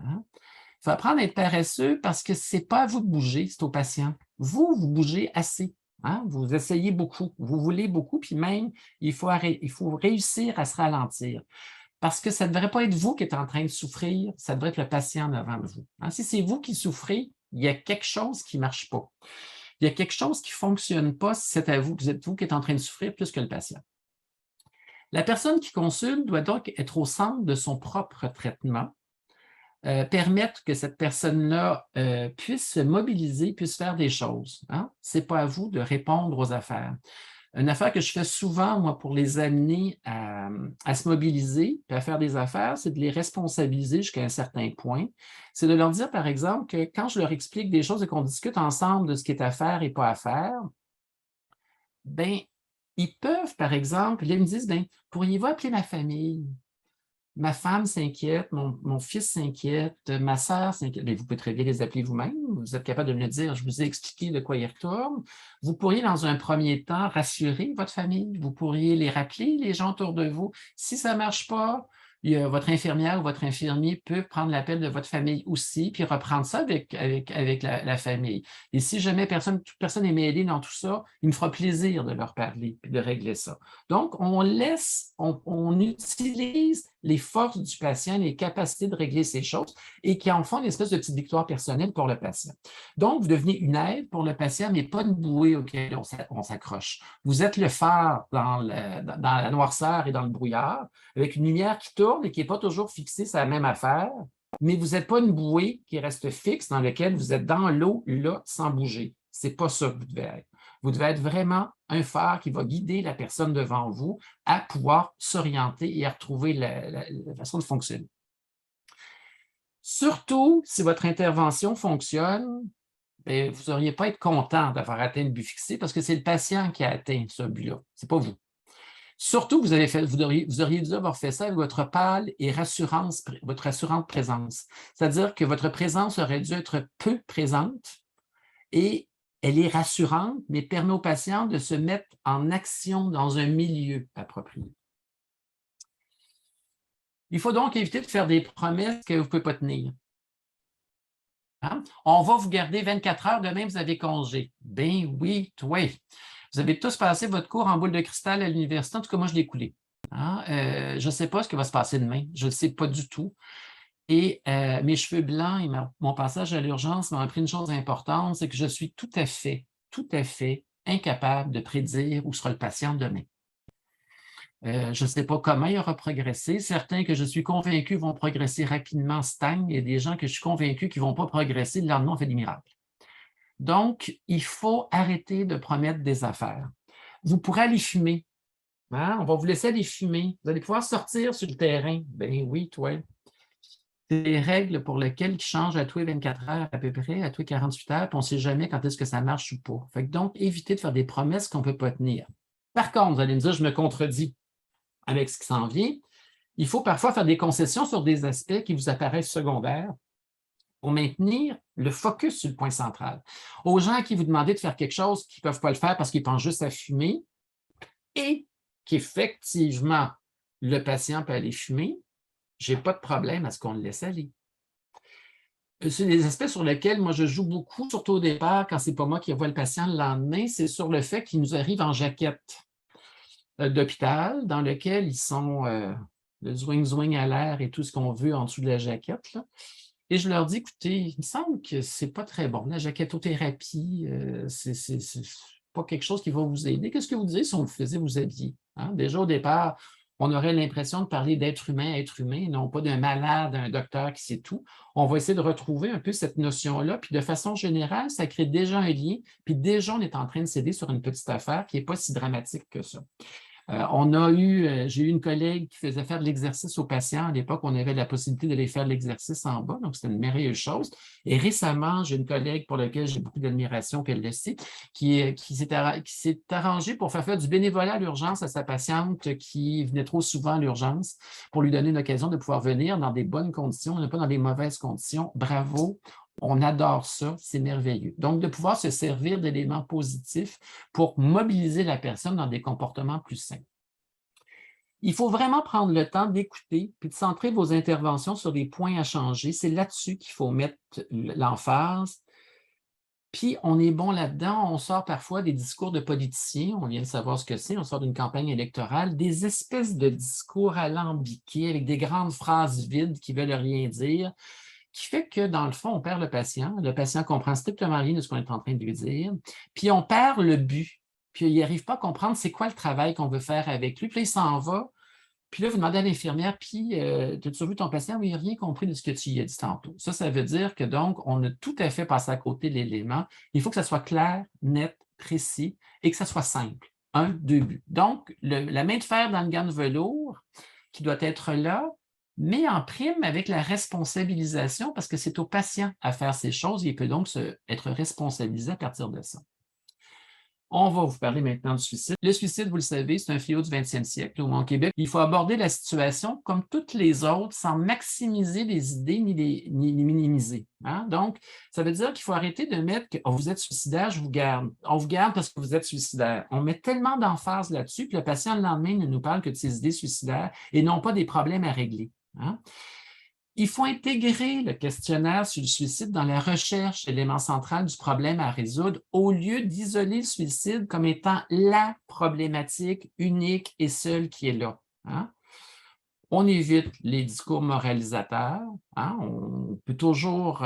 Hein? Il faut apprendre à être paresseux parce que ce n'est pas à vous de bouger, c'est au patient. Vous bougez assez. Hein? Vous essayez beaucoup, vous voulez beaucoup, puis même, il faut réussir à se ralentir. Parce que ça ne devrait pas être vous qui êtes en train de souffrir, ça devrait être le patient devant vous. Hein? Si c'est vous qui souffrez, il y a quelque chose qui ne marche pas. Il y a quelque chose qui ne fonctionne pas si c'est à vous, vous êtes vous qui êtes en train de souffrir plus que le patient. La personne qui consulte doit donc être au centre de son propre traitement, permettre que cette personne-là puisse se mobiliser, puisse faire des choses. Hein? Ce n'est pas à vous de répondre aux affaires. Une affaire que je fais souvent, moi, pour les amener à se mobiliser et à faire des affaires, c'est de les responsabiliser jusqu'à un certain point. C'est de leur dire, par exemple, que quand je leur explique des choses et qu'on discute ensemble de ce qui est à faire et pas à faire, bien, ils peuvent, par exemple, là, ils me disent, bien, pourriez-vous appeler ma famille? Ma femme s'inquiète, mon fils s'inquiète, ma sœur s'inquiète. Bien, vous pouvez très bien les appeler vous-même. Vous êtes capable de me le dire. Je vous ai expliqué de quoi ils retournent. Vous pourriez, dans un premier temps, rassurer votre famille. Vous pourriez les rappeler, les gens autour de vous. Si ça ne marche pas, votre infirmière ou votre infirmier peut prendre l'appel de votre famille aussi, puis reprendre ça avec la famille. Et si jamais toute personne est mêlée dans tout ça, il me fera plaisir de leur parler et de régler ça. Donc, on utilise les forces du patient, les capacités de régler ces choses et qui en font une espèce de petite victoire personnelle pour le patient. Donc, vous devenez une aide pour le patient, mais pas une bouée auquel on s'accroche. Vous êtes le phare dans la noirceur et dans le brouillard, avec une lumière qui tourne et qui n'est pas toujours fixée sur la même affaire, mais vous n'êtes pas une bouée qui reste fixe dans laquelle vous êtes dans l'eau, là, sans bouger. Ce n'est pas ça que vous devez être. Vous devez être vraiment un phare qui va guider la personne devant vous à pouvoir s'orienter et à retrouver la façon de fonctionner. Surtout, si votre intervention fonctionne, bien, vous n'auriez pas à être content d'avoir atteint le but fixé parce que c'est le patient qui a atteint ce but-là, ce n'est pas vous. Surtout, vous auriez dû avoir fait ça avec votre pâle et votre rassurante présence. C'est-à-dire que votre présence aurait dû être peu présente et elle est rassurante, mais permet au patient de se mettre en action dans un milieu approprié. Il faut donc éviter de faire des promesses que vous ne pouvez pas tenir. Hein? On va vous garder 24 heures, demain vous avez congé. Ben oui, toi. Vous avez tous passé votre cours en boule de cristal à l'université, en tout cas moi je l'ai coulé. Hein? Je ne sais pas ce qui va se passer demain, je ne le sais pas du tout. Et mes cheveux blancs et mon passage à l'urgence m'ont appris une chose importante, c'est que je suis tout à fait incapable de prédire où sera le patient demain. Je ne sais pas comment il aura progressé. Certains que je suis convaincu vont progresser rapidement stagnent et des gens que je suis convaincu qui ne vont pas progresser, le lendemain, on fait des miracles. Donc, il faut arrêter de promettre des affaires. Vous pourrez aller fumer. Hein? On va vous laisser aller fumer. Vous allez pouvoir sortir sur le terrain. Ben oui, toi. C'est des règles pour lesquelles qui changent à tous les 24 heures à peu près, à tous les 48 heures, puis on ne sait jamais quand est-ce que ça marche ou pas. Fait que donc, évitez de faire des promesses qu'on ne peut pas tenir. Par contre, vous allez me dire, je me contredis avec ce qui s'en vient. Il faut parfois faire des concessions sur des aspects qui vous apparaissent secondaires pour maintenir le focus sur le point central. Aux gens à qui vous demandez de faire quelque chose qui ne peuvent pas le faire parce qu'ils pensent juste à fumer et qu'effectivement, le patient peut aller fumer, je n'ai pas de problème à ce qu'on le laisse aller. C'est des aspects sur lesquels moi je joue beaucoup, surtout au départ, quand ce n'est pas moi qui revois le patient le lendemain, c'est sur le fait qu'il nous arrive en jaquette d'hôpital, dans lequel ils sont le zwing-zwing à l'air et tout ce qu'on veut en dessous de la jaquette, là. Et je leur dis, écoutez, il me semble que ce n'est pas très bon. La jaquettothérapie, c'est pas quelque chose qui va vous aider. Qu'est-ce que vous disiez si on vous faisait vous habiller? Hein? Déjà, au départ, on aurait l'impression de parler d'être humain à être humain, non pas d'un malade, d'un docteur qui sait tout. On va essayer de retrouver un peu cette notion-là, puis de façon générale, ça crée déjà un lien, puis déjà, on est en train de s'aider sur une petite affaire qui n'est pas si dramatique que ça. J'ai eu une collègue qui faisait faire de l'exercice aux patients. À l'époque, on avait la possibilité d'aller faire de l'exercice en bas, donc c'était une merveilleuse chose. Et récemment, j'ai une collègue pour laquelle j'ai beaucoup d'admiration, puis elle le sait, qui s'est arrangée pour faire du bénévolat à l'urgence à sa patiente qui venait trop souvent à l'urgence pour lui donner une occasion de pouvoir venir dans des bonnes conditions, pas dans des mauvaises conditions. Bravo! On adore ça, c'est merveilleux. Donc, de pouvoir se servir d'éléments positifs pour mobiliser la personne dans des comportements plus sains. Il faut vraiment prendre le temps d'écouter puis de centrer vos interventions sur des points à changer. C'est là-dessus qu'il faut mettre l'emphase. Puis, on est bon là-dedans. On sort parfois des discours de politiciens. On vient de savoir ce que c'est. On sort d'une campagne électorale. Des espèces de discours alambiqués avec des grandes phrases vides qui ne veulent rien dire, qui fait que, dans le fond, on perd le patient. Le patient comprend strictement rien de ce qu'on est en train de lui dire. Puis, on perd le but. Puis, il n'arrive pas à comprendre c'est quoi le travail qu'on veut faire avec lui. Puis là, il s'en va. Puis là, vous demandez à l'infirmière, puis, as-tu vu ton patient? Oui, il n'a rien compris de ce que tu y as dit tantôt. Ça veut dire que, donc, on a tout à fait passé à côté de l'élément. Il faut que ça soit clair, net, précis et que ça soit simple. 1, 2 buts. Donc, la main de fer dans le gant de velours qui doit être là, mais en prime avec la responsabilisation, parce que c'est au patient à faire ces choses, il peut donc être responsabilisé à partir de ça. On va vous parler maintenant du suicide. Le suicide, vous le savez, c'est un fléau du 20e siècle au Québec. Il faut aborder la situation comme toutes les autres sans maximiser les idées ni les minimiser. Hein? Donc, ça veut dire qu'il faut arrêter de mettre que vous êtes suicidaire, je vous garde. On vous garde parce que vous êtes suicidaire. On met tellement d'emphase là-dessus que le patient, le lendemain, ne nous parle que de ses idées suicidaires et non pas des problèmes à régler. Hein? Il faut intégrer le questionnaire sur le suicide dans la recherche, élément central du problème à résoudre, au lieu d'isoler le suicide comme étant la problématique unique et seule qui est là. Hein? On évite les discours moralisateurs. Hein? On peut toujours,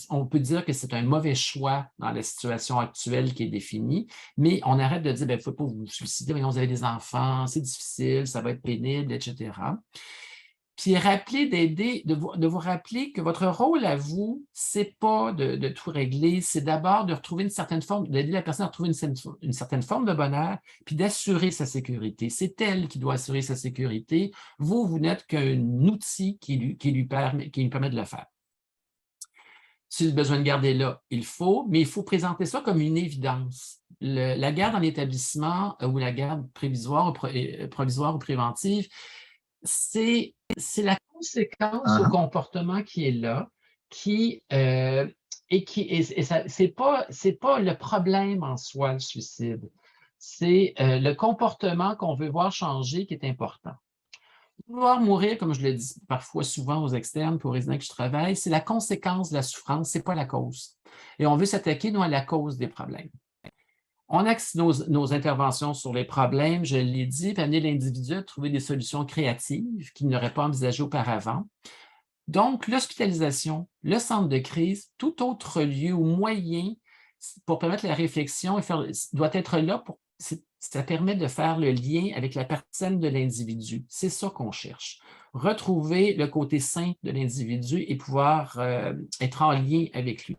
on peut dire que c'est un mauvais choix dans la situation actuelle qui est définie, mais on arrête de dire, il ne faut pas vous suicider, vous avez des enfants, c'est difficile, ça va être pénible, etc. Puis de vous rappeler que votre rôle à vous, ce n'est pas de tout régler, c'est d'abord de retrouver une certaine forme, d'aider la personne à retrouver une certaine forme de bonheur, puis d'assurer sa sécurité. C'est elle qui doit assurer sa sécurité. Vous n'êtes qu'un outil qui lui permet de le faire. Si le besoin de garde est là, il faut, mais il faut présenter ça comme une évidence. La garde en établissement ou la garde provisoire ou préventive, c'est la conséquence au comportement qui est là, c'est pas le problème en soi, le suicide. C'est le comportement qu'on veut voir changer qui est important. Vouloir mourir, comme je le dis parfois souvent aux externes pour les résidents que je travaille, c'est la conséquence de la souffrance, ce n'est pas la cause. Et on veut s'attaquer, nous, à la cause des problèmes. On axe nos interventions sur les problèmes, je l'ai dit, puis amener l'individu à trouver des solutions créatives qu'il n'aurait pas envisagées auparavant. Donc, l'hospitalisation, le centre de crise, tout autre lieu ou moyen pour permettre la réflexion doit être là ça permet de faire le lien avec la personne de l'individu. C'est ça qu'on cherche. Retrouver le côté sain de l'individu et pouvoir être en lien avec lui.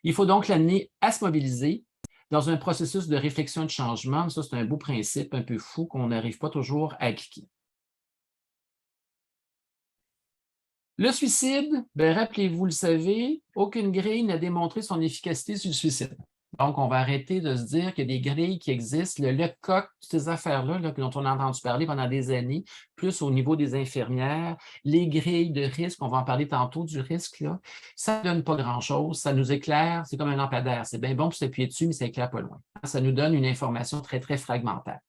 Il faut donc l'amener à se mobiliser dans un processus de réflexion et de changement. Ça, c'est un beau principe un peu fou qu'on n'arrive pas toujours à appliquer. Le suicide, rappelez-vous, le savez, aucune grille n'a démontré son efficacité sur le suicide. Donc, on va arrêter de se dire qu'il y a des grilles qui existent. Le Lecoq, toutes ces affaires-là dont on a entendu parler pendant des années, plus au niveau des infirmières, les grilles de risque, on va en parler tantôt du risque, là, ça ne donne pas grand-chose, ça nous éclaire, c'est comme un lampadaire. C'est bien bon pour s'appuyer dessus, mais ça éclaire pas loin. Ça nous donne une information très, très fragmentaire.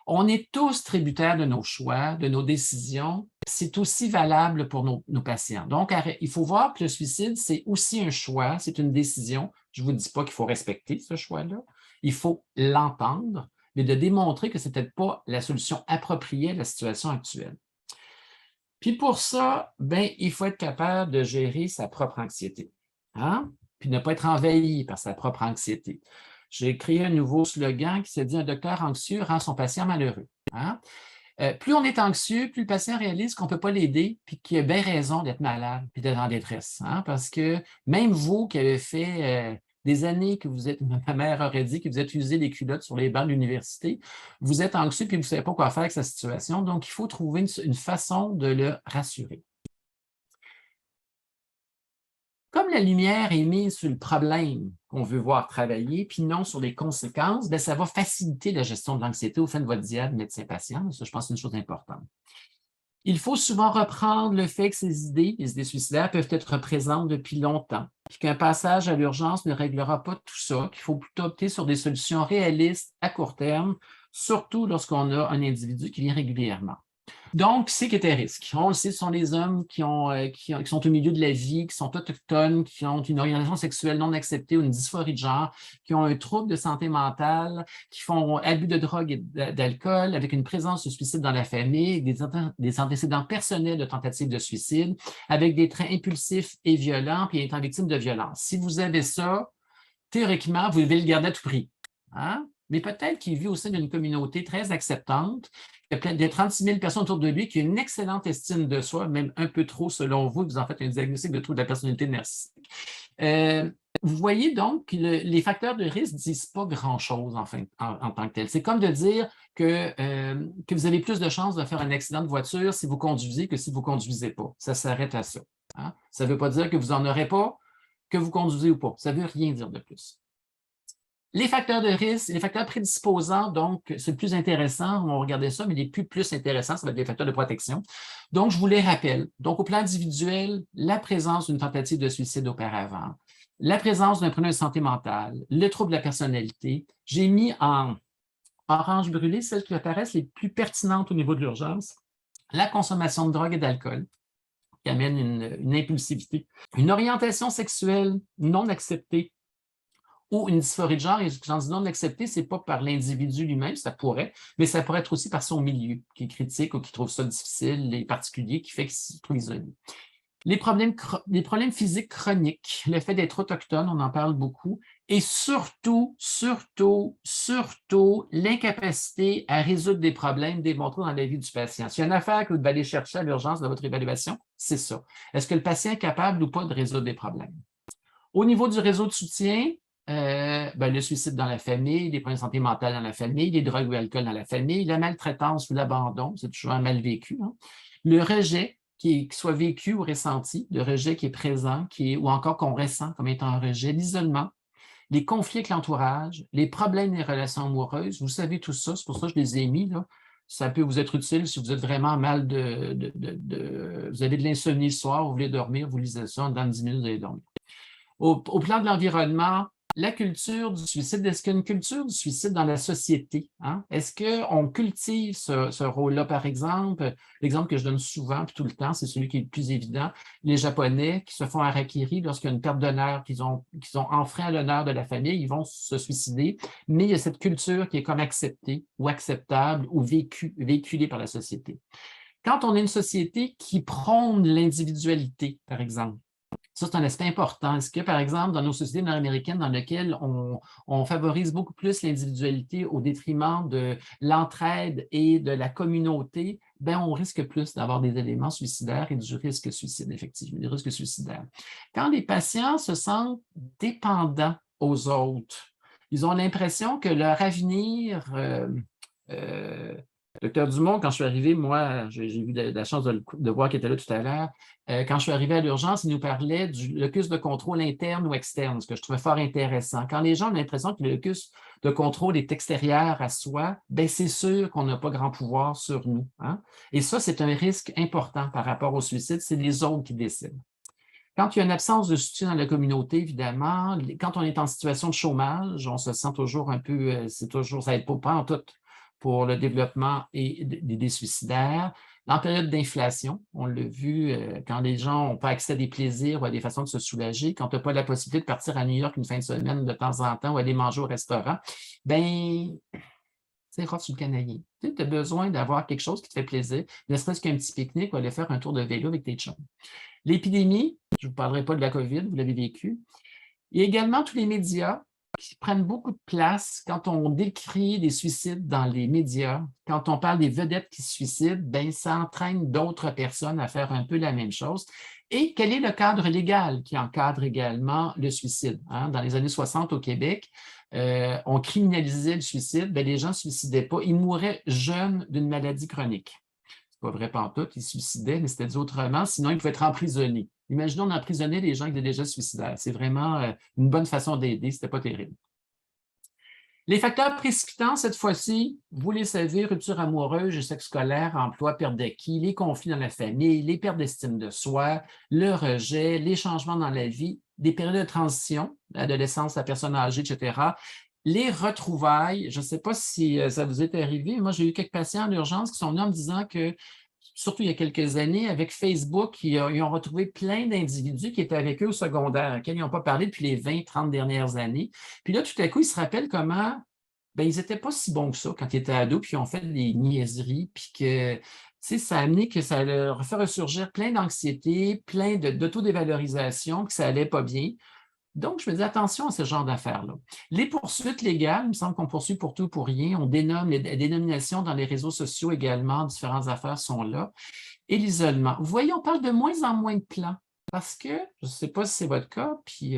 On est tous tributaires de nos choix, de nos décisions. C'est aussi valable pour nos patients. Donc, il faut voir que le suicide, c'est aussi un choix, c'est une décision. Je ne vous dis pas qu'il faut respecter ce choix-là. Il faut l'entendre, mais de démontrer que ce n'est peut-être pas la solution appropriée à la situation actuelle. Puis pour ça, ben, il faut être capable de gérer sa propre anxiété, hein? Puis ne pas être envahi par sa propre anxiété. J'ai créé un nouveau slogan qui se dit « Un docteur anxieux rend son patient malheureux ». Hein? Plus on est anxieux, plus le patient réalise qu'on ne peut pas l'aider, puis qu'il a bien raison d'être malade, puis d'être en détresse. Hein? Parce que même vous qui avez fait des années que vous êtes, ma mère aurait dit que vous êtes usé les culottes sur les bancs de l'université, vous êtes anxieux, puis vous ne savez pas quoi faire avec sa situation. Donc, il faut trouver une façon de le rassurer. Comme la lumière est mise sur le problème qu'on veut voir travailler, puis non sur les conséquences, bien, ça va faciliter la gestion de l'anxiété au fin de votre diade médecin-patient. Ça, je pense, c'est une chose importante. Il faut souvent reprendre le fait que les idées suicidaires peuvent être présentes depuis longtemps, puis qu'un passage à l'urgence ne réglera pas tout ça, qu'il faut plutôt opter sur des solutions réalistes à court terme, surtout lorsqu'on a un individu qui vient régulièrement. Donc, c'est qui est à risque. On le sait, ce sont les hommes qui sont au milieu de la vie, qui sont autochtones, qui ont une orientation sexuelle non acceptée ou une dysphorie de genre, qui ont un trouble de santé mentale, qui font abus de drogue et d'alcool, avec une présence de suicide dans la famille, des antécédents personnels de tentative de suicide, avec des traits impulsifs et violents, puis étant victime de violence. Si vous avez ça, théoriquement, vous devez le garder à tout prix. Hein? Mais peut-être qu'il vit au sein d'une communauté très acceptante, il y a 36 000 personnes autour de lui qui ont une excellente estime de soi, même un peu trop selon vous, vous en faites un diagnostic de trouble de la personnalité narcissique. Vous voyez donc que les facteurs de risque ne disent pas grand-chose en tant que tel. C'est comme de dire que vous avez plus de chances de faire un accident de voiture si vous conduisez que si vous ne conduisez pas. Ça s'arrête à ça. Hein? Ça ne veut pas dire que vous n'en aurez pas, que vous conduisez ou pas. Ça ne veut rien dire de plus. Les facteurs de risque, les facteurs prédisposants, donc, c'est le plus intéressant, on va regarder ça, mais les plus intéressants, ça va être les facteurs de protection. Donc, je vous les rappelle. Donc, au plan individuel, la présence d'une tentative de suicide auparavant, la présence d'un problème de santé mentale, le trouble de la personnalité. J'ai mis en orange brûlé celles qui apparaissent les plus pertinentes au niveau de l'urgence, la consommation de drogue et d'alcool, qui amène une impulsivité, une orientation sexuelle non acceptée, ou une dysphorie de genre, et j'en dis non acceptée, ce n'est pas par l'individu lui-même, ça pourrait, mais ça pourrait être aussi par son milieu, qui est critique ou qui trouve ça difficile, les particuliers, qui fait qu'il se trouve isolé. Les problèmes physiques chroniques, le fait d'être autochtone, on en parle beaucoup, et surtout, l'incapacité à résoudre des problèmes démontrés dans la vie du patient. S'il y a une affaire que vous devez aller chercher à l'urgence de votre évaluation, c'est ça. Est-ce que le patient est capable ou pas de résoudre des problèmes? Au niveau du réseau de soutien, le suicide dans la famille, les problèmes de santé mentale dans la famille, les drogues ou l'alcool dans la famille, la maltraitance ou l'abandon, c'est toujours un mal vécu. Hein? Le rejet, qui soit vécu ou ressenti, le rejet qui est présent, ou encore qu'on ressent comme étant un rejet, l'isolement, les conflits avec l'entourage, les problèmes des relations amoureuses, vous savez tout ça, c'est pour ça que je les ai mis là. Ça peut vous être utile si vous êtes vraiment mal vous avez de l'insomnie le soir, vous voulez dormir, vous lisez ça, dans 10 minutes, vous allez dormir. Au plan de l'environnement, la culture du suicide, est-ce qu'il y a une culture du suicide dans la société? Hein? Est-ce qu'on cultive ce rôle-là, par exemple? L'exemple que je donne souvent, puis tout le temps, c'est celui qui est le plus évident. Les Japonais qui se font harakiri lorsqu'il y a une perte d'honneur, qu'ils ont enfreint l'honneur de la famille, ils vont se suicider. Mais il y a cette culture qui est comme acceptée ou acceptable ou véhiculée par la société. Quand on a une société qui prône l'individualité, par exemple, ça, c'est un aspect important. Est-ce que, par exemple, dans nos sociétés nord-américaines dans lesquelles on favorise beaucoup plus l'individualité au détriment de l'entraide et de la communauté, ben, on risque plus d'avoir des éléments suicidaires et du risque suicide, effectivement, des risques suicidaires. Quand les patients se sentent dépendants aux autres, ils ont l'impression que leur avenir... Docteur Dumont, quand je suis arrivé, moi, j'ai eu la chance de voir qu'il était là tout à l'heure. Quand je suis arrivé à l'urgence, il nous parlait du locus de contrôle interne ou externe, ce que je trouvais fort intéressant. Quand les gens ont l'impression que le locus de contrôle est extérieur à soi, bien, c'est sûr qu'on n'a pas grand pouvoir sur nous. Hein? Et ça, c'est un risque important par rapport au suicide, c'est les autres qui décident. Quand il y a une absence de soutien dans la communauté, évidemment, quand on est en situation de chômage, on se sent toujours un peu, ça n'aide pas en tout. pour le développement et des suicidaires. En période d'inflation, on l'a vu, quand les gens n'ont pas accès à des plaisirs ou à des façons de se soulager, quand tu n'as pas la possibilité de partir à New York une fin de semaine de temps en temps ou aller manger au restaurant, ben c'est rough sur le canapé. Tu as besoin d'avoir quelque chose qui te fait plaisir, ne serait-ce qu'un petit pique-nique ou aller faire un tour de vélo avec tes chums. L'épidémie, je ne vous parlerai pas de la COVID, vous l'avez vécu. Il y a également tous les médias qui prennent beaucoup de place quand on décrit des suicides dans les médias, quand on parle des vedettes qui se suicident, ben, ça entraîne d'autres personnes à faire un peu la même chose. Et quel est le cadre légal qui encadre également le suicide? Hein? Dans les années 60 au Québec, on criminalisait le suicide, ben, les gens ne se suicidaient pas, ils mouraient jeunes d'une maladie chronique. C'est pas vrai pantoute, ils se suicidaient, mais c'était dit autrement, sinon ils pouvaient être emprisonnés. Imaginons d'emprisonner les gens qui étaient déjà suicidaires. C'est vraiment une bonne façon d'aider, c'était pas terrible. Les facteurs précipitants, cette fois-ci, vous les savez, rupture amoureuse, échec scolaire, emploi, perte d'acquis, les conflits dans la famille, les pertes d'estime de soi, le rejet, les changements dans la vie, des périodes de transition, l'adolescence, la personne âgée, etc. Les retrouvailles, je ne sais pas si ça vous est arrivé, moi j'ai eu quelques patients en urgence qui sont venus en me disant que, surtout il y a quelques années, avec Facebook, ils ont retrouvé plein d'individus qui étaient avec eux au secondaire, auxquels ils n'ont pas parlé depuis les 20, 30 dernières années. Puis là, tout à coup, ils se rappellent comment ben, ils n'étaient pas si bons que ça quand ils étaient ados, puis ils ont fait des niaiseries, puis que ça a amené que ça leur fait ressurgir plein d'anxiété, plein d'autodévalorisation, que ça n'allait pas bien. Donc, je me dis attention à ce genre d'affaires-là. Les poursuites légales, il me semble qu'on poursuit pour tout, pour rien. On dénomme les dénominations dans les réseaux sociaux également, différentes affaires sont là. Et l'isolement. Vous voyez, on parle de moins en moins de plans parce que, je ne sais pas si c'est votre cas, puis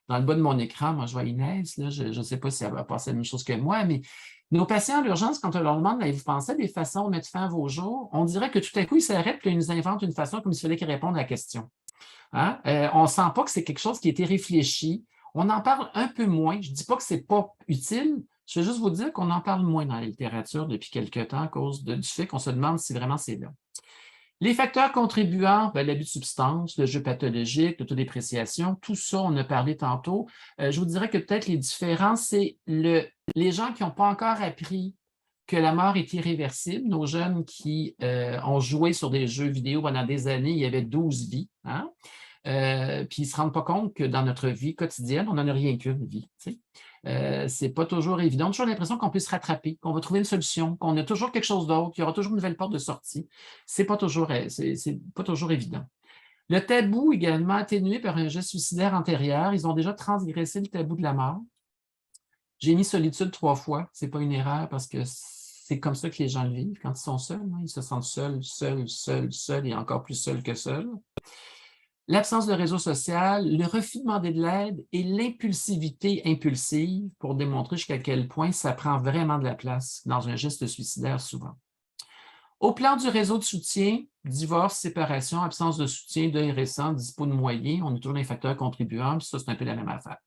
dans le bas de mon écran, moi, je vois Inès, là, je ne sais pas si elle va passer la même chose que moi, mais nos patients à l'urgence, quand on leur demande, vous pensez à des façons de mettre fin à vos jours, on dirait que tout à coup, ils s'arrêtent et ils nous inventent une façon comme s'il fallait qu'ils répondent à la question. Hein? On ne sent pas que c'est quelque chose qui a été réfléchi. On en parle un peu moins. Je ne dis pas que ce n'est pas utile. Je vais juste vous dire qu'on en parle moins dans la littérature depuis quelques temps à cause du fait qu'on se demande si vraiment c'est là. Les facteurs contribuants, l'abus de substances, le jeu pathologique, l'autodépréciation, tout ça, on a parlé tantôt. Je vous dirais que peut-être les différences, c'est les gens qui n'ont pas encore appris que la mort est irréversible. Nos jeunes qui ont joué sur des jeux vidéo pendant des années, il y avait 12 vies. Hein? Puis ils ne se rendent pas compte que dans notre vie quotidienne, on n'en a rien qu'une vie. Ce n'est pas toujours évident. On a toujours l'impression qu'on peut se rattraper, qu'on va trouver une solution, qu'on a toujours quelque chose d'autre, qu'il y aura toujours une nouvelle porte de sortie. Ce n'est pas toujours évident. Le tabou également atténué par un geste suicidaire antérieur. Ils ont déjà transgressé le tabou de la mort. J'ai mis solitude 3 fois. Ce n'est pas une erreur parce que c'est comme ça que les gens le vivent quand ils sont seuls. Hein. Ils se sentent seuls et encore plus seuls que seuls. L'absence de réseau social, le refus de demander de l'aide et l'impulsivité impulsive pour démontrer jusqu'à quel point ça prend vraiment de la place dans un geste suicidaire souvent. Au plan du réseau de soutien, divorce, séparation, absence de soutien, deuil récent, dispo de moyens, on est toujours les facteurs contribuants, puis ça, c'est un peu la même affaire.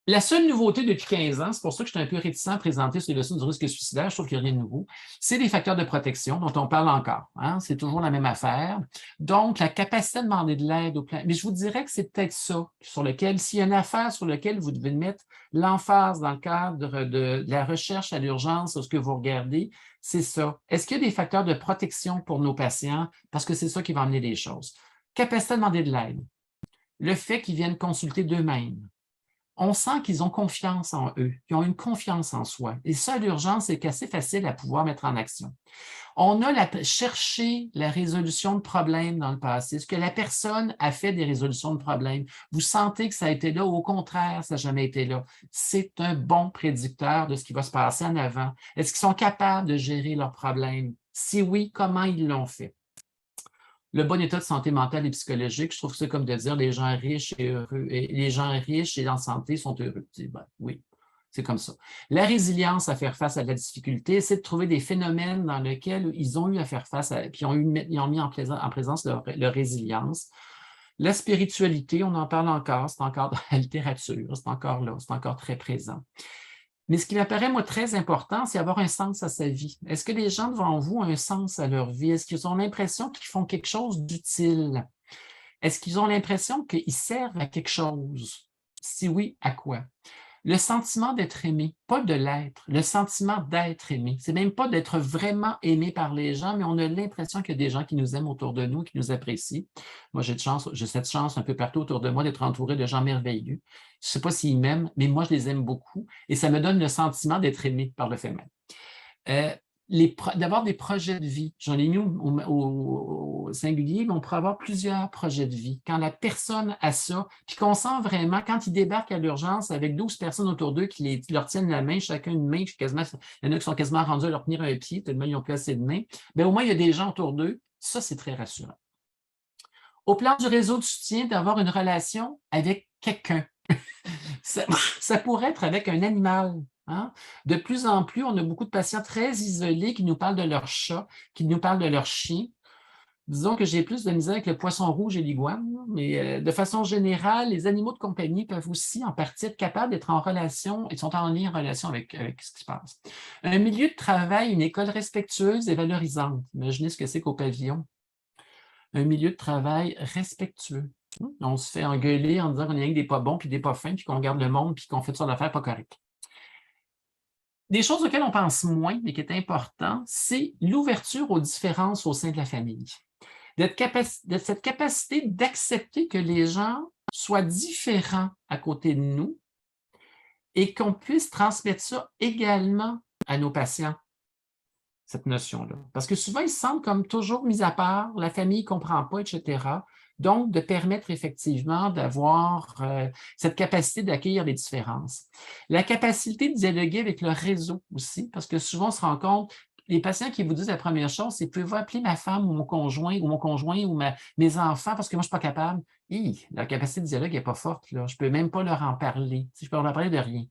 La seule nouveauté depuis 15 ans, c'est pour ça que je suis un peu réticent à présenter sur les leçons du risque suicidaire, je trouve qu'il n'y a rien de nouveau, c'est les facteurs de protection dont on parle encore. Hein? C'est toujours la même affaire. Donc, la capacité de demander de l'aide au plan. Mais je vous dirais que c'est peut-être ça sur lequel, s'il y a une affaire sur laquelle vous devez mettre l'emphase dans le cadre de la recherche à l'urgence, sur ce que vous regardez, c'est ça. Est-ce qu'il y a des facteurs de protection pour nos patients? Parce que c'est ça qui va amener les choses. Capacité à demander de l'aide. Le fait qu'ils viennent consulter d'eux-mêmes. On sent qu'ils ont confiance en eux, qu'ils ont une confiance en soi. Et ça, l'urgence, c'est assez facile à pouvoir mettre en action. On a cherché la résolution de problèmes dans le passé. Est-ce que la personne a fait des résolutions de problèmes? Vous sentez que ça a été là ou au contraire, ça n'a jamais été là? C'est un bon prédicteur de ce qui va se passer en avant. Est-ce qu'ils sont capables de gérer leurs problèmes? Si oui, comment ils l'ont fait? Le bon état de santé mentale et psychologique, je trouve que c'est comme de dire les gens riches et heureux, et les gens riches et en santé sont heureux. Ben, oui, c'est comme ça. La résilience à faire face à la difficulté, c'est de trouver des phénomènes dans lesquels ils ont eu à faire face, puis ils ont mis en présence leur résilience. La spiritualité, on en parle encore, c'est encore dans la littérature, c'est encore là, c'est encore très présent. Mais ce qui m'apparaît, moi, très important, c'est avoir un sens à sa vie. Est-ce que les gens devant vous ont un sens à leur vie? Est-ce qu'ils ont l'impression qu'ils font quelque chose d'utile? Est-ce qu'ils ont l'impression qu'ils servent à quelque chose? Si oui, à quoi? Le sentiment d'être aimé, pas de l'être, le sentiment d'être aimé. C'est même pas d'être vraiment aimé par les gens, mais on a l'impression qu'il y a des gens qui nous aiment autour de nous, qui nous apprécient. Moi, j'ai cette chance un peu partout autour de moi d'être entouré de gens merveilleux. Je ne sais pas s'ils m'aiment, mais moi, je les aime beaucoup et ça me donne le sentiment d'être aimé par le fait même. D'avoir des projets de vie. J'en ai mis au singulier, mais on pourrait avoir plusieurs projets de vie. Quand la personne a ça, puis qu'on sent vraiment, quand il débarque à l'urgence avec 12 personnes autour d'eux qui leur tiennent la main, chacun une main, quasiment, il y en a qui sont quasiment rendus à leur tenir un pied, tellement ils ont plus assez de mains, bien, au moins, il y a des gens autour d'eux. Ça, c'est très rassurant. Au plan du réseau de soutien, d'avoir une relation avec quelqu'un. Ça pourrait être avec un animal. Hein? De plus en plus, on a beaucoup de patients très isolés qui nous parlent de leur chat, qui nous parlent de leur chien. Disons que j'ai plus de misère avec le poisson rouge et l'iguane, mais de façon générale, les animaux de compagnie peuvent aussi en partie être capables d'être en relation, ils sont en lien en relation avec ce qui se passe. Un milieu de travail, une école respectueuse et valorisante. Imaginez ce que c'est qu'au pavillon. Un milieu de travail respectueux. On se fait engueuler en disant qu'on est avec des pas bons, puis des pas fins, puis qu'on regarde le monde, puis qu'on fait ça d'affaires pas correctes. Des choses auxquelles on pense moins, mais qui est important, c'est l'ouverture aux différences au sein de la famille. Cette capacité d'accepter que les gens soient différents à côté de nous et qu'on puisse transmettre ça également à nos patients, cette notion-là. Parce que souvent, ils se sentent comme toujours mis à part, la famille ne comprend pas, etc. Donc, de permettre effectivement d'avoir cette capacité d'accueillir les différences. La capacité de dialoguer avec le réseau aussi, parce que souvent, on se rend compte, les patients qui vous disent la première chose, c'est « Pouvez-vous appeler ma femme ou mon conjoint ou mes enfants parce que moi, je ne suis pas capable. » La capacité de dialogue n'est pas forte. Là. Je ne peux même pas leur en parler. Je peux leur parler de rien.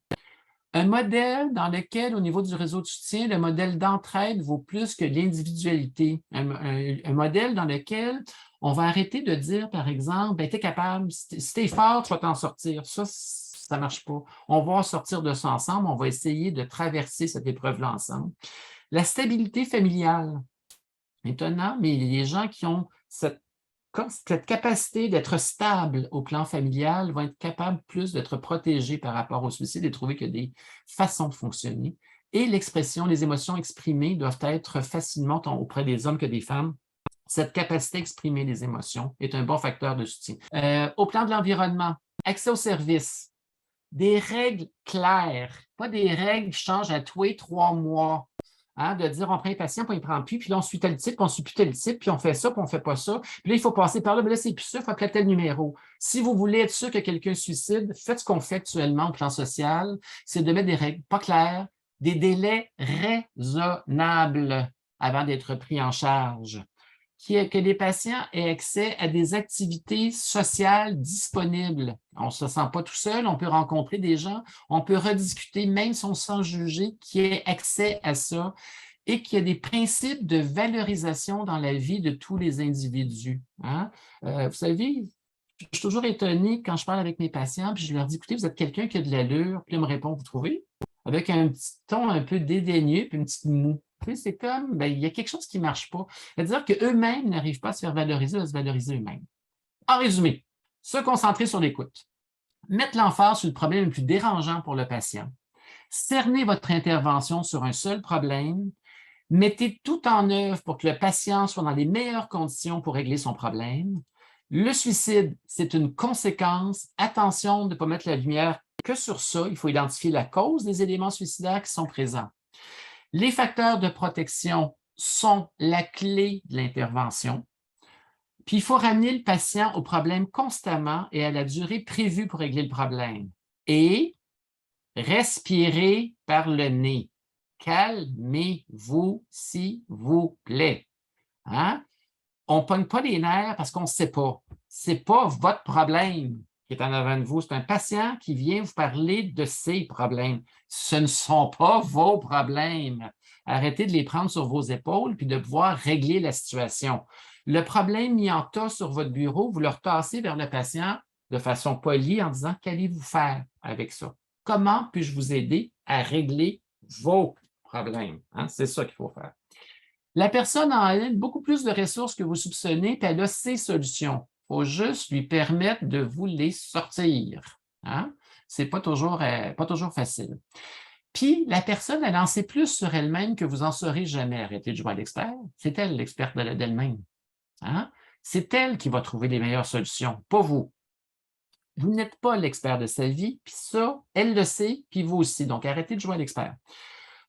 Un modèle dans lequel, au niveau du réseau de soutien, le modèle d'entraide vaut plus que l'individualité. Un modèle dans lequel on va arrêter de dire, par exemple, ben, tu es capable, si tu es fort, tu vas t'en sortir. Ça ne marche pas. On va sortir de ça ensemble, on va essayer de traverser cette épreuve-là ensemble. La stabilité familiale. Étonnant, mais les gens qui ont cette capacité d'être stable au plan familial vont être capables plus d'être protégés par rapport au suicide et trouver qu'il y a des façons de fonctionner. Et l'expression, les émotions exprimées doivent être facilement auprès des hommes que des femmes. Cette capacité à exprimer les émotions est un bon facteur de soutien. Au plan de l'environnement, accès aux services, des règles claires, pas des règles qui changent à tous les 3 mois. Hein, de dire on prend un patient, puis on ne prend plus, puis là on suit tel type, puis on ne suit plus tel type, puis on fait ça, puis on ne fait pas ça. Puis là, il faut passer par là, mais là, c'est plus ça, il faut appeler tel numéro. Si vous voulez être sûr que quelqu'un suicide, faites ce qu'on fait actuellement au plan social, c'est de mettre des règles pas claires, des délais raisonnables avant d'être pris en charge. Que les patients aient accès à des activités sociales disponibles. On ne se sent pas tout seul, on peut rencontrer des gens, on peut rediscuter, même si on se sent jugé, qu'il y ait accès à ça et qu'il y a des principes de valorisation dans la vie de tous les individus. Hein? Vous savez, je suis toujours étonné quand je parle avec mes patients, puis je leur dis, écoutez, vous êtes quelqu'un qui a de l'allure, puis ils me répondent, vous trouvez? Avec un petit ton un peu dédaigneux, puis une petite moue. C'est comme, ben, il y a quelque chose qui ne marche pas. C'est-à-dire qu'eux-mêmes n'arrivent pas à se faire valoriser, à se valoriser eux-mêmes. En résumé, se concentrer sur l'écoute. Mettre l'emphase sur le problème le plus dérangeant pour le patient. Cerner votre intervention sur un seul problème. Mettez tout en œuvre pour que le patient soit dans les meilleures conditions pour régler son problème. Le suicide, c'est une conséquence. Attention de ne pas mettre la lumière que sur ça. Il faut identifier la cause des éléments suicidaires qui sont présents. Les facteurs de protection sont la clé de l'intervention. Puis, il faut ramener le patient au problème constamment et à la durée prévue pour régler le problème. Et respirer par le nez. Calmez-vous, s'il vous plaît. Hein? On ne pogne pas les nerfs parce qu'on ne sait pas. Ce n'est pas votre problème qui est en avant de vous. C'est un patient qui vient vous parler de ses problèmes. Ce ne sont pas vos problèmes. Arrêtez de les prendre sur vos épaules puis de pouvoir régler la situation. Le problème mis en tas sur votre bureau, vous le retassez vers le patient de façon polie en disant « Qu'allez-vous faire avec ça? Comment puis-je vous aider à régler vos problèmes? Hein? » C'est ça qu'il faut faire. La personne a beaucoup plus de ressources que vous soupçonnez, puis elle a ses solutions. Il faut juste lui permettre de vous les sortir. Hein? C'est pas toujours facile. Puis, la personne, elle en sait plus sur elle-même que vous en saurez jamais. Arrêtez de jouer à l'expert. C'est elle l'experte d'elle-même. Hein? C'est elle qui va trouver les meilleures solutions, pas vous. Vous n'êtes pas l'expert de sa vie, puis ça, elle le sait, puis vous aussi. Donc, arrêtez de jouer à l'expert.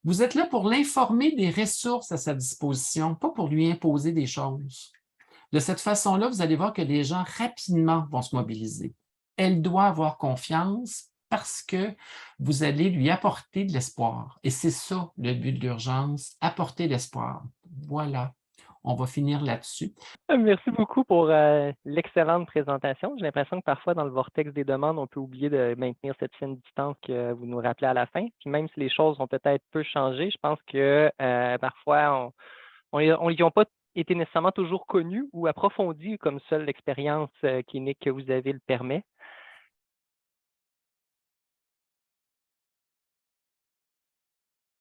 Vous êtes là pour l'informer des ressources à sa disposition, pas pour lui imposer des choses. De cette façon-là, vous allez voir que les gens rapidement vont se mobiliser. Elle doit avoir confiance parce que vous allez lui apporter de l'espoir. Et c'est ça le but de l'urgence, apporter l'espoir. Voilà, on va finir là-dessus. Merci beaucoup pour l'excellente présentation. J'ai l'impression que parfois, dans le vortex des demandes, on peut oublier de maintenir cette fine distance que vous nous rappelez à la fin. Puis même si les choses ont peut-être peu changé, je pense que parfois, on n'y ont pas été nécessairement toujours connus ou approfondis comme seule l'expérience clinique que vous avez le permet.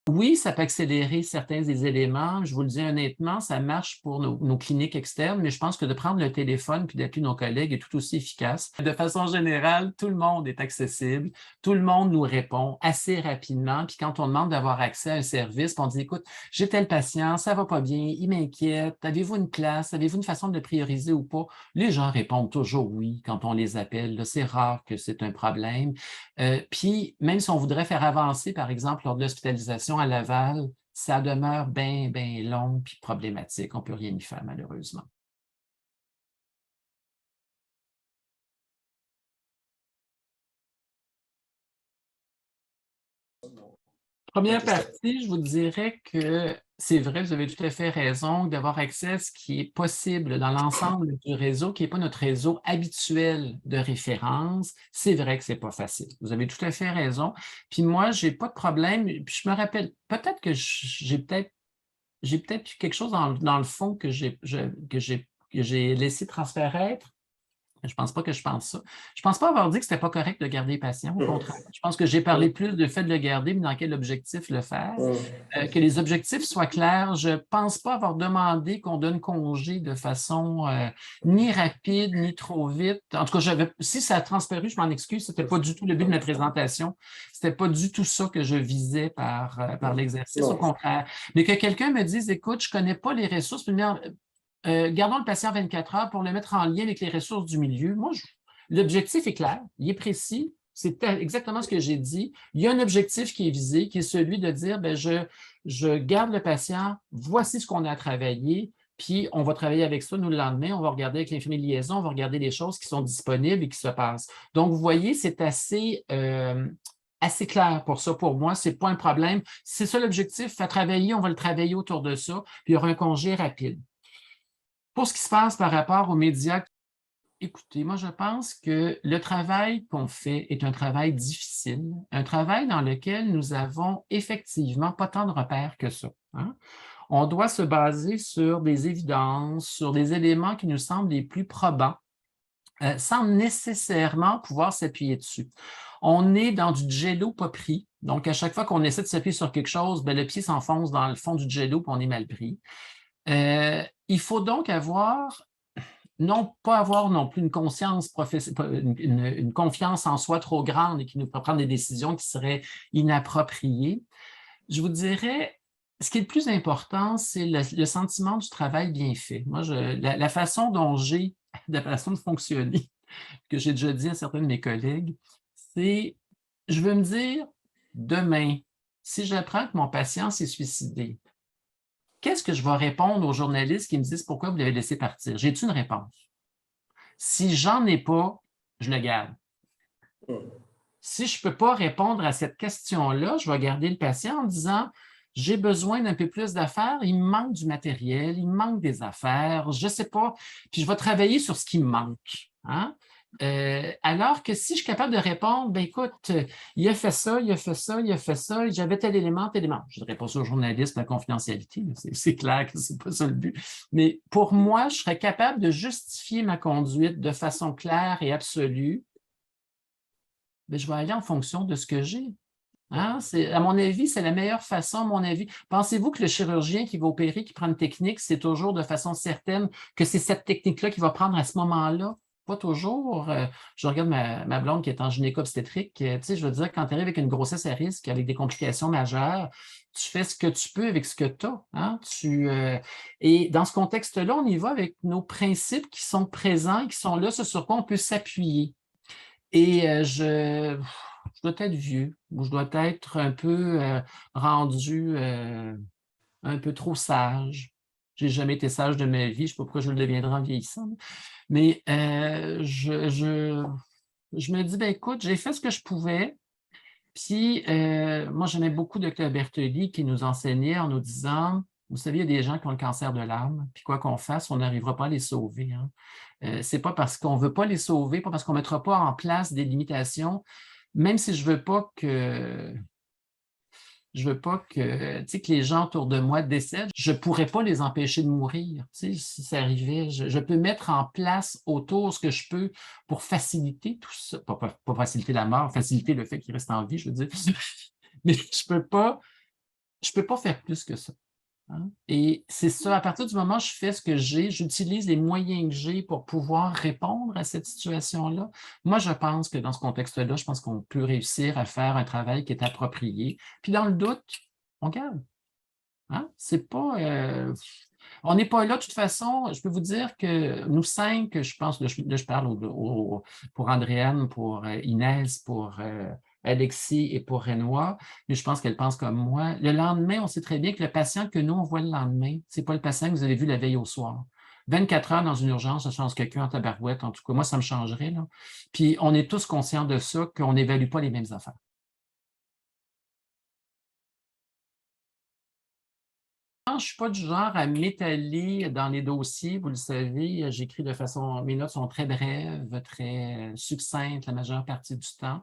Oui, ça peut accélérer certains des éléments. Je vous le dis honnêtement, ça marche pour nos cliniques externes, mais je pense que de prendre le téléphone puis d'appeler nos collègues est tout aussi efficace. De façon générale, tout le monde est accessible, tout le monde nous répond assez rapidement. Puis quand on demande d'avoir accès à un service, on dit, écoute, j'ai tel patient, ça va pas bien, il m'inquiète, avez-vous une classe, avez-vous une façon de le prioriser ou pas? Les gens répondent toujours oui quand on les appelle. C'est rare que c'est un problème. Puis, même si on voudrait faire avancer, par exemple, lors de l'hospitalisation à Laval, ça demeure bien, bien long puis problématique. On ne peut rien y faire, malheureusement. Première partie, je vous dirais que c'est vrai, vous avez tout à fait raison d'avoir accès à ce qui est possible dans l'ensemble du réseau, qui n'est pas notre réseau habituel de référence. C'est vrai que ce n'est pas facile. Vous avez tout à fait raison. Puis moi, je n'ai pas de problème. Puis je me rappelle, peut-être que j'ai peut-être eu quelque chose dans le fond que j'ai laissé transparaître. Je pense pas que je pense ça. Je pense pas avoir dit que c'était pas correct de garder les patients. Au contraire, je pense que j'ai parlé plus du fait de le garder, mais dans quel objectif le faire. Que les objectifs soient clairs. Je pense pas avoir demandé qu'on donne congé de façon ni rapide, ni trop vite. En tout cas, si ça a transparu, je m'en excuse. C'était pas du tout le but de ma présentation. C'était pas du tout ça que je visais par l'exercice. Au contraire. Mais que quelqu'un me dise, écoute, je connais pas les ressources. Gardons le patient 24 heures pour le mettre en lien avec les ressources du milieu. Moi, l'objectif est clair, il est précis, c'est exactement ce que j'ai dit. Il y a un objectif qui est visé, qui est celui de dire, ben, je garde le patient, voici ce qu'on a travaillé, puis on va travailler avec ça, nous, le lendemain, on va regarder avec l'infirmier de liaison, on va regarder les choses qui sont disponibles et qui se passent. Donc, vous voyez, c'est assez clair pour ça, pour moi, c'est pas un problème. C'est ça l'objectif, à travailler, on va le travailler autour de ça, puis il y aura un congé rapide. Pour ce qui se passe par rapport aux médias, écoutez, moi, je pense que le travail qu'on fait est un travail difficile, un travail dans lequel nous avons effectivement pas tant de repères que ça. Hein? On doit se baser sur des évidences, sur des éléments qui nous semblent les plus probants, sans nécessairement pouvoir s'appuyer dessus. On est dans du jello pas pris. Donc, à chaque fois qu'on essaie de s'appuyer sur quelque chose, ben, le pied s'enfonce dans le fond du jello et on est mal pris. Il faut donc pas avoir non plus une conscience une confiance en soi trop grande et qui nous fait prendre des décisions qui seraient inappropriées. Je vous dirais, ce qui est le plus important, c'est le sentiment du travail bien fait. Moi, la façon dont la façon de fonctionner, que j'ai déjà dit à certains de mes collègues, c'est, je veux me dire, demain, si j'apprends que mon patient s'est suicidé, qu'est-ce que je vais répondre aux journalistes qui me disent pourquoi vous l'avez laissé partir? J'ai-tu une réponse? Si j'en ai pas, je le garde. Si je ne peux pas répondre à cette question-là, je vais garder le patient en disant j'ai besoin d'un peu plus d'affaires, il me manque du matériel, il me manque des affaires, je ne sais pas, puis je vais travailler sur ce qui me manque. Hein? Alors que si je suis capable de répondre, ben écoute, il a fait ça, il a fait ça, il a fait ça, j'avais tel élément. Je ne dirais pas ça aux journalistes, la confidentialité, c'est clair que ce n'est pas ça le but. Mais pour moi, je serais capable de justifier ma conduite de façon claire et absolue. Ben, je vais aller en fonction de ce que j'ai. Hein? À mon avis, c'est la meilleure façon, à mon avis. Pensez-vous que le chirurgien qui va opérer, qui prend une technique, c'est toujours de façon certaine que c'est cette technique-là qu'il va prendre à ce moment-là? pas toujours. Je regarde ma blonde qui est en gynéco-obstétrique. Tu sais, je veux dire, quand tu arrives avec une grossesse à risque, avec des complications majeures, tu fais ce que tu peux avec ce que tu as. Hein? Et dans ce contexte-là, on y va avec nos principes qui sont présents, qui sont là, ce sur quoi on peut s'appuyer. Et je dois être vieux, ou je dois être un peu rendu un peu trop sage. J'ai jamais été sage de ma vie, je ne sais pas pourquoi je le deviendrai en vieillissant. Mais je me dis, ben écoute, j'ai fait ce que je pouvais. Puis, moi, j'aimais beaucoup Dr Berthelly qui nous enseignait en nous disant, vous savez, il y a des gens qui ont le cancer de l'âme, puis quoi qu'on fasse, on n'arrivera pas à les sauver. Hein. C'est pas parce qu'on ne veut pas les sauver, pas parce qu'on ne mettra pas en place des limitations, même si je ne veux pas que tu sais, que les gens autour de moi décèdent. Je ne pourrais pas les empêcher de mourir. Tu sais, si ça arrivait, je peux mettre en place autour ce que je peux pour faciliter tout ça. Pas faciliter la mort, faciliter le fait qu'ils restent en vie, je veux dire. Mais je peux pas faire plus que ça. Hein. Et c'est ça, à partir du moment où je fais ce que j'ai, j'utilise les moyens que j'ai pour pouvoir répondre à cette situation-là. Moi, je pense que dans ce contexte-là, je pense qu'on peut réussir à faire un travail qui est approprié. Puis dans le doute, on garde. Hein? C'est pas, on n'est pas là de toute façon. Je peux vous dire que nous cinq, je pense, là, je parle pour Andréane, pour Inès, pour Alexis et pour Renoir, mais je pense qu'elle pense comme moi. Le lendemain, on sait très bien que le patient que nous, on voit le lendemain, ce n'est pas le patient que vous avez vu la veille au soir. 24 heures dans une urgence, ça change quelqu'un en tabarouette. En tout cas, moi, ça me changerait. Là. Puis, on est tous conscients de ça, qu'on n'évalue pas les mêmes affaires. Je ne suis pas du genre à m'étaler dans les dossiers, vous le savez, j'écris de façon, mes notes sont très brèves, très succinctes la majeure partie du temps.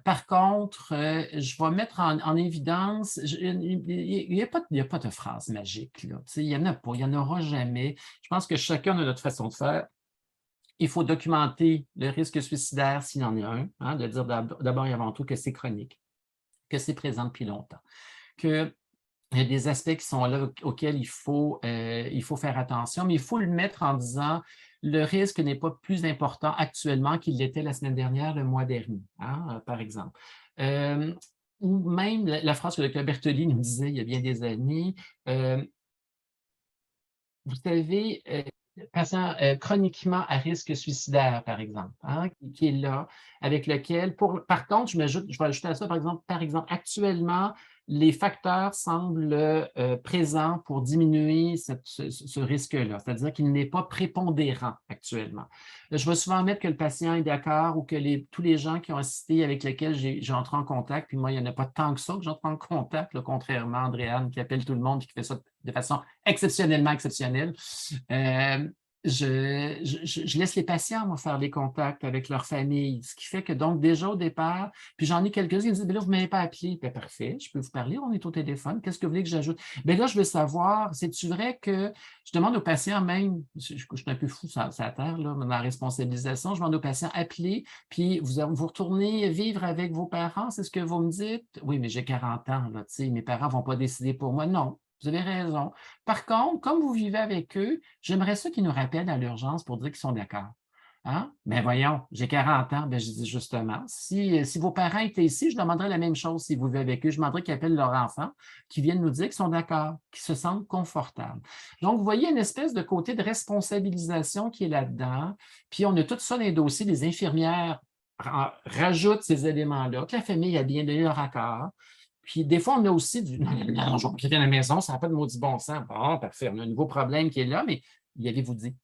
Par contre, je vais mettre en évidence, il n'y a pas de phrase magique, là. Il n'y en a pas, il n'y en aura jamais. Je pense que chacun a notre façon de faire. Il faut documenter le risque suicidaire s'il y en a un, hein, de dire d'abord et avant tout que c'est chronique, que c'est présent depuis longtemps, que il y a des aspects qui sont là auxquels il faut faire attention, mais il faut le mettre en disant le risque n'est pas plus important actuellement qu'il l'était la semaine dernière, le mois dernier, hein, par exemple. Ou même la phrase que le Dr Berthelly nous disait il y a bien des années, vous savez, patient chroniquement à risque suicidaire, par exemple, hein, qui est là, avec lequel, par contre, je vais ajouter à ça, par exemple, actuellement, les facteurs semblent présents pour diminuer ce risque-là, c'est-à-dire qu'il n'est pas prépondérant actuellement. Je vais souvent mettre que le patient est d'accord ou que tous les gens qui ont assisté avec lesquels j'ai entré en contact, puis moi, il n'y en a pas tant que ça que j'entre en contact, là, contrairement à Andréane qui appelle tout le monde et qui fait ça de façon exceptionnellement exceptionnelle. Je laisse les patients, moi, faire les contacts avec leur famille, ce qui fait que donc déjà au départ, puis j'en ai quelques-uns qui me disent, ben là, vous ne m'avez pas appelé. Ben, parfait, je peux vous parler, on est au téléphone, qu'est-ce que vous voulez que j'ajoute? Ben là, je veux savoir, c'est-tu vrai que je demande aux patients même, je suis un peu fou sur la terre, là, dans la responsabilisation, je demande aux patients, appelez, puis vous retournez vivre avec vos parents, c'est ce que vous me dites? Oui, mais j'ai 40 ans, là, tu sais, mes parents ne vont pas décider pour moi. Non. Vous avez raison. Par contre, comme vous vivez avec eux, j'aimerais ça qu'ils nous rappellent à l'urgence pour dire qu'ils sont d'accord. Hein? Mais voyons, j'ai 40 ans. Ben, je dis justement, si vos parents étaient ici, je demanderais la même chose si vous vivez avec eux. Je demanderais qu'ils appellent leurs enfants, qu'ils viennent nous dire qu'ils sont d'accord, qu'ils se sentent confortables. Donc, vous voyez une espèce de côté de responsabilisation qui est là-dedans. Puis, on a tout ça dans les dossiers des infirmières rajoutent ces éléments-là, que la famille a bien donné leur accord. Puis des fois, on a aussi du non, je vais quitter la maison, ça n'a pas de maudit bon sens. Bon, parfait, on a un nouveau problème qui est là, mais y avez-vous dit?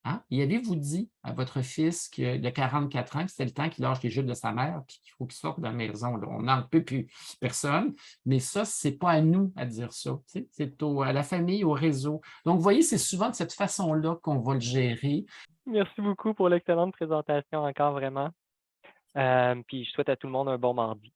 Hein? Y avez-vous dit à votre fils de 44 ans que c'était le temps qu'il lâche les jupes de sa mère puis qu'il faut qu'il sorte de la maison? Là. On n'en peut plus personne. Mais ça, ce n'est pas à nous à dire ça. Tu sais, c'est à la famille, au réseau. Donc, vous voyez, c'est souvent de cette façon-là qu'on va le gérer. Merci beaucoup pour l'excellente présentation encore, vraiment. Puis je souhaite à tout le monde un bon mardi.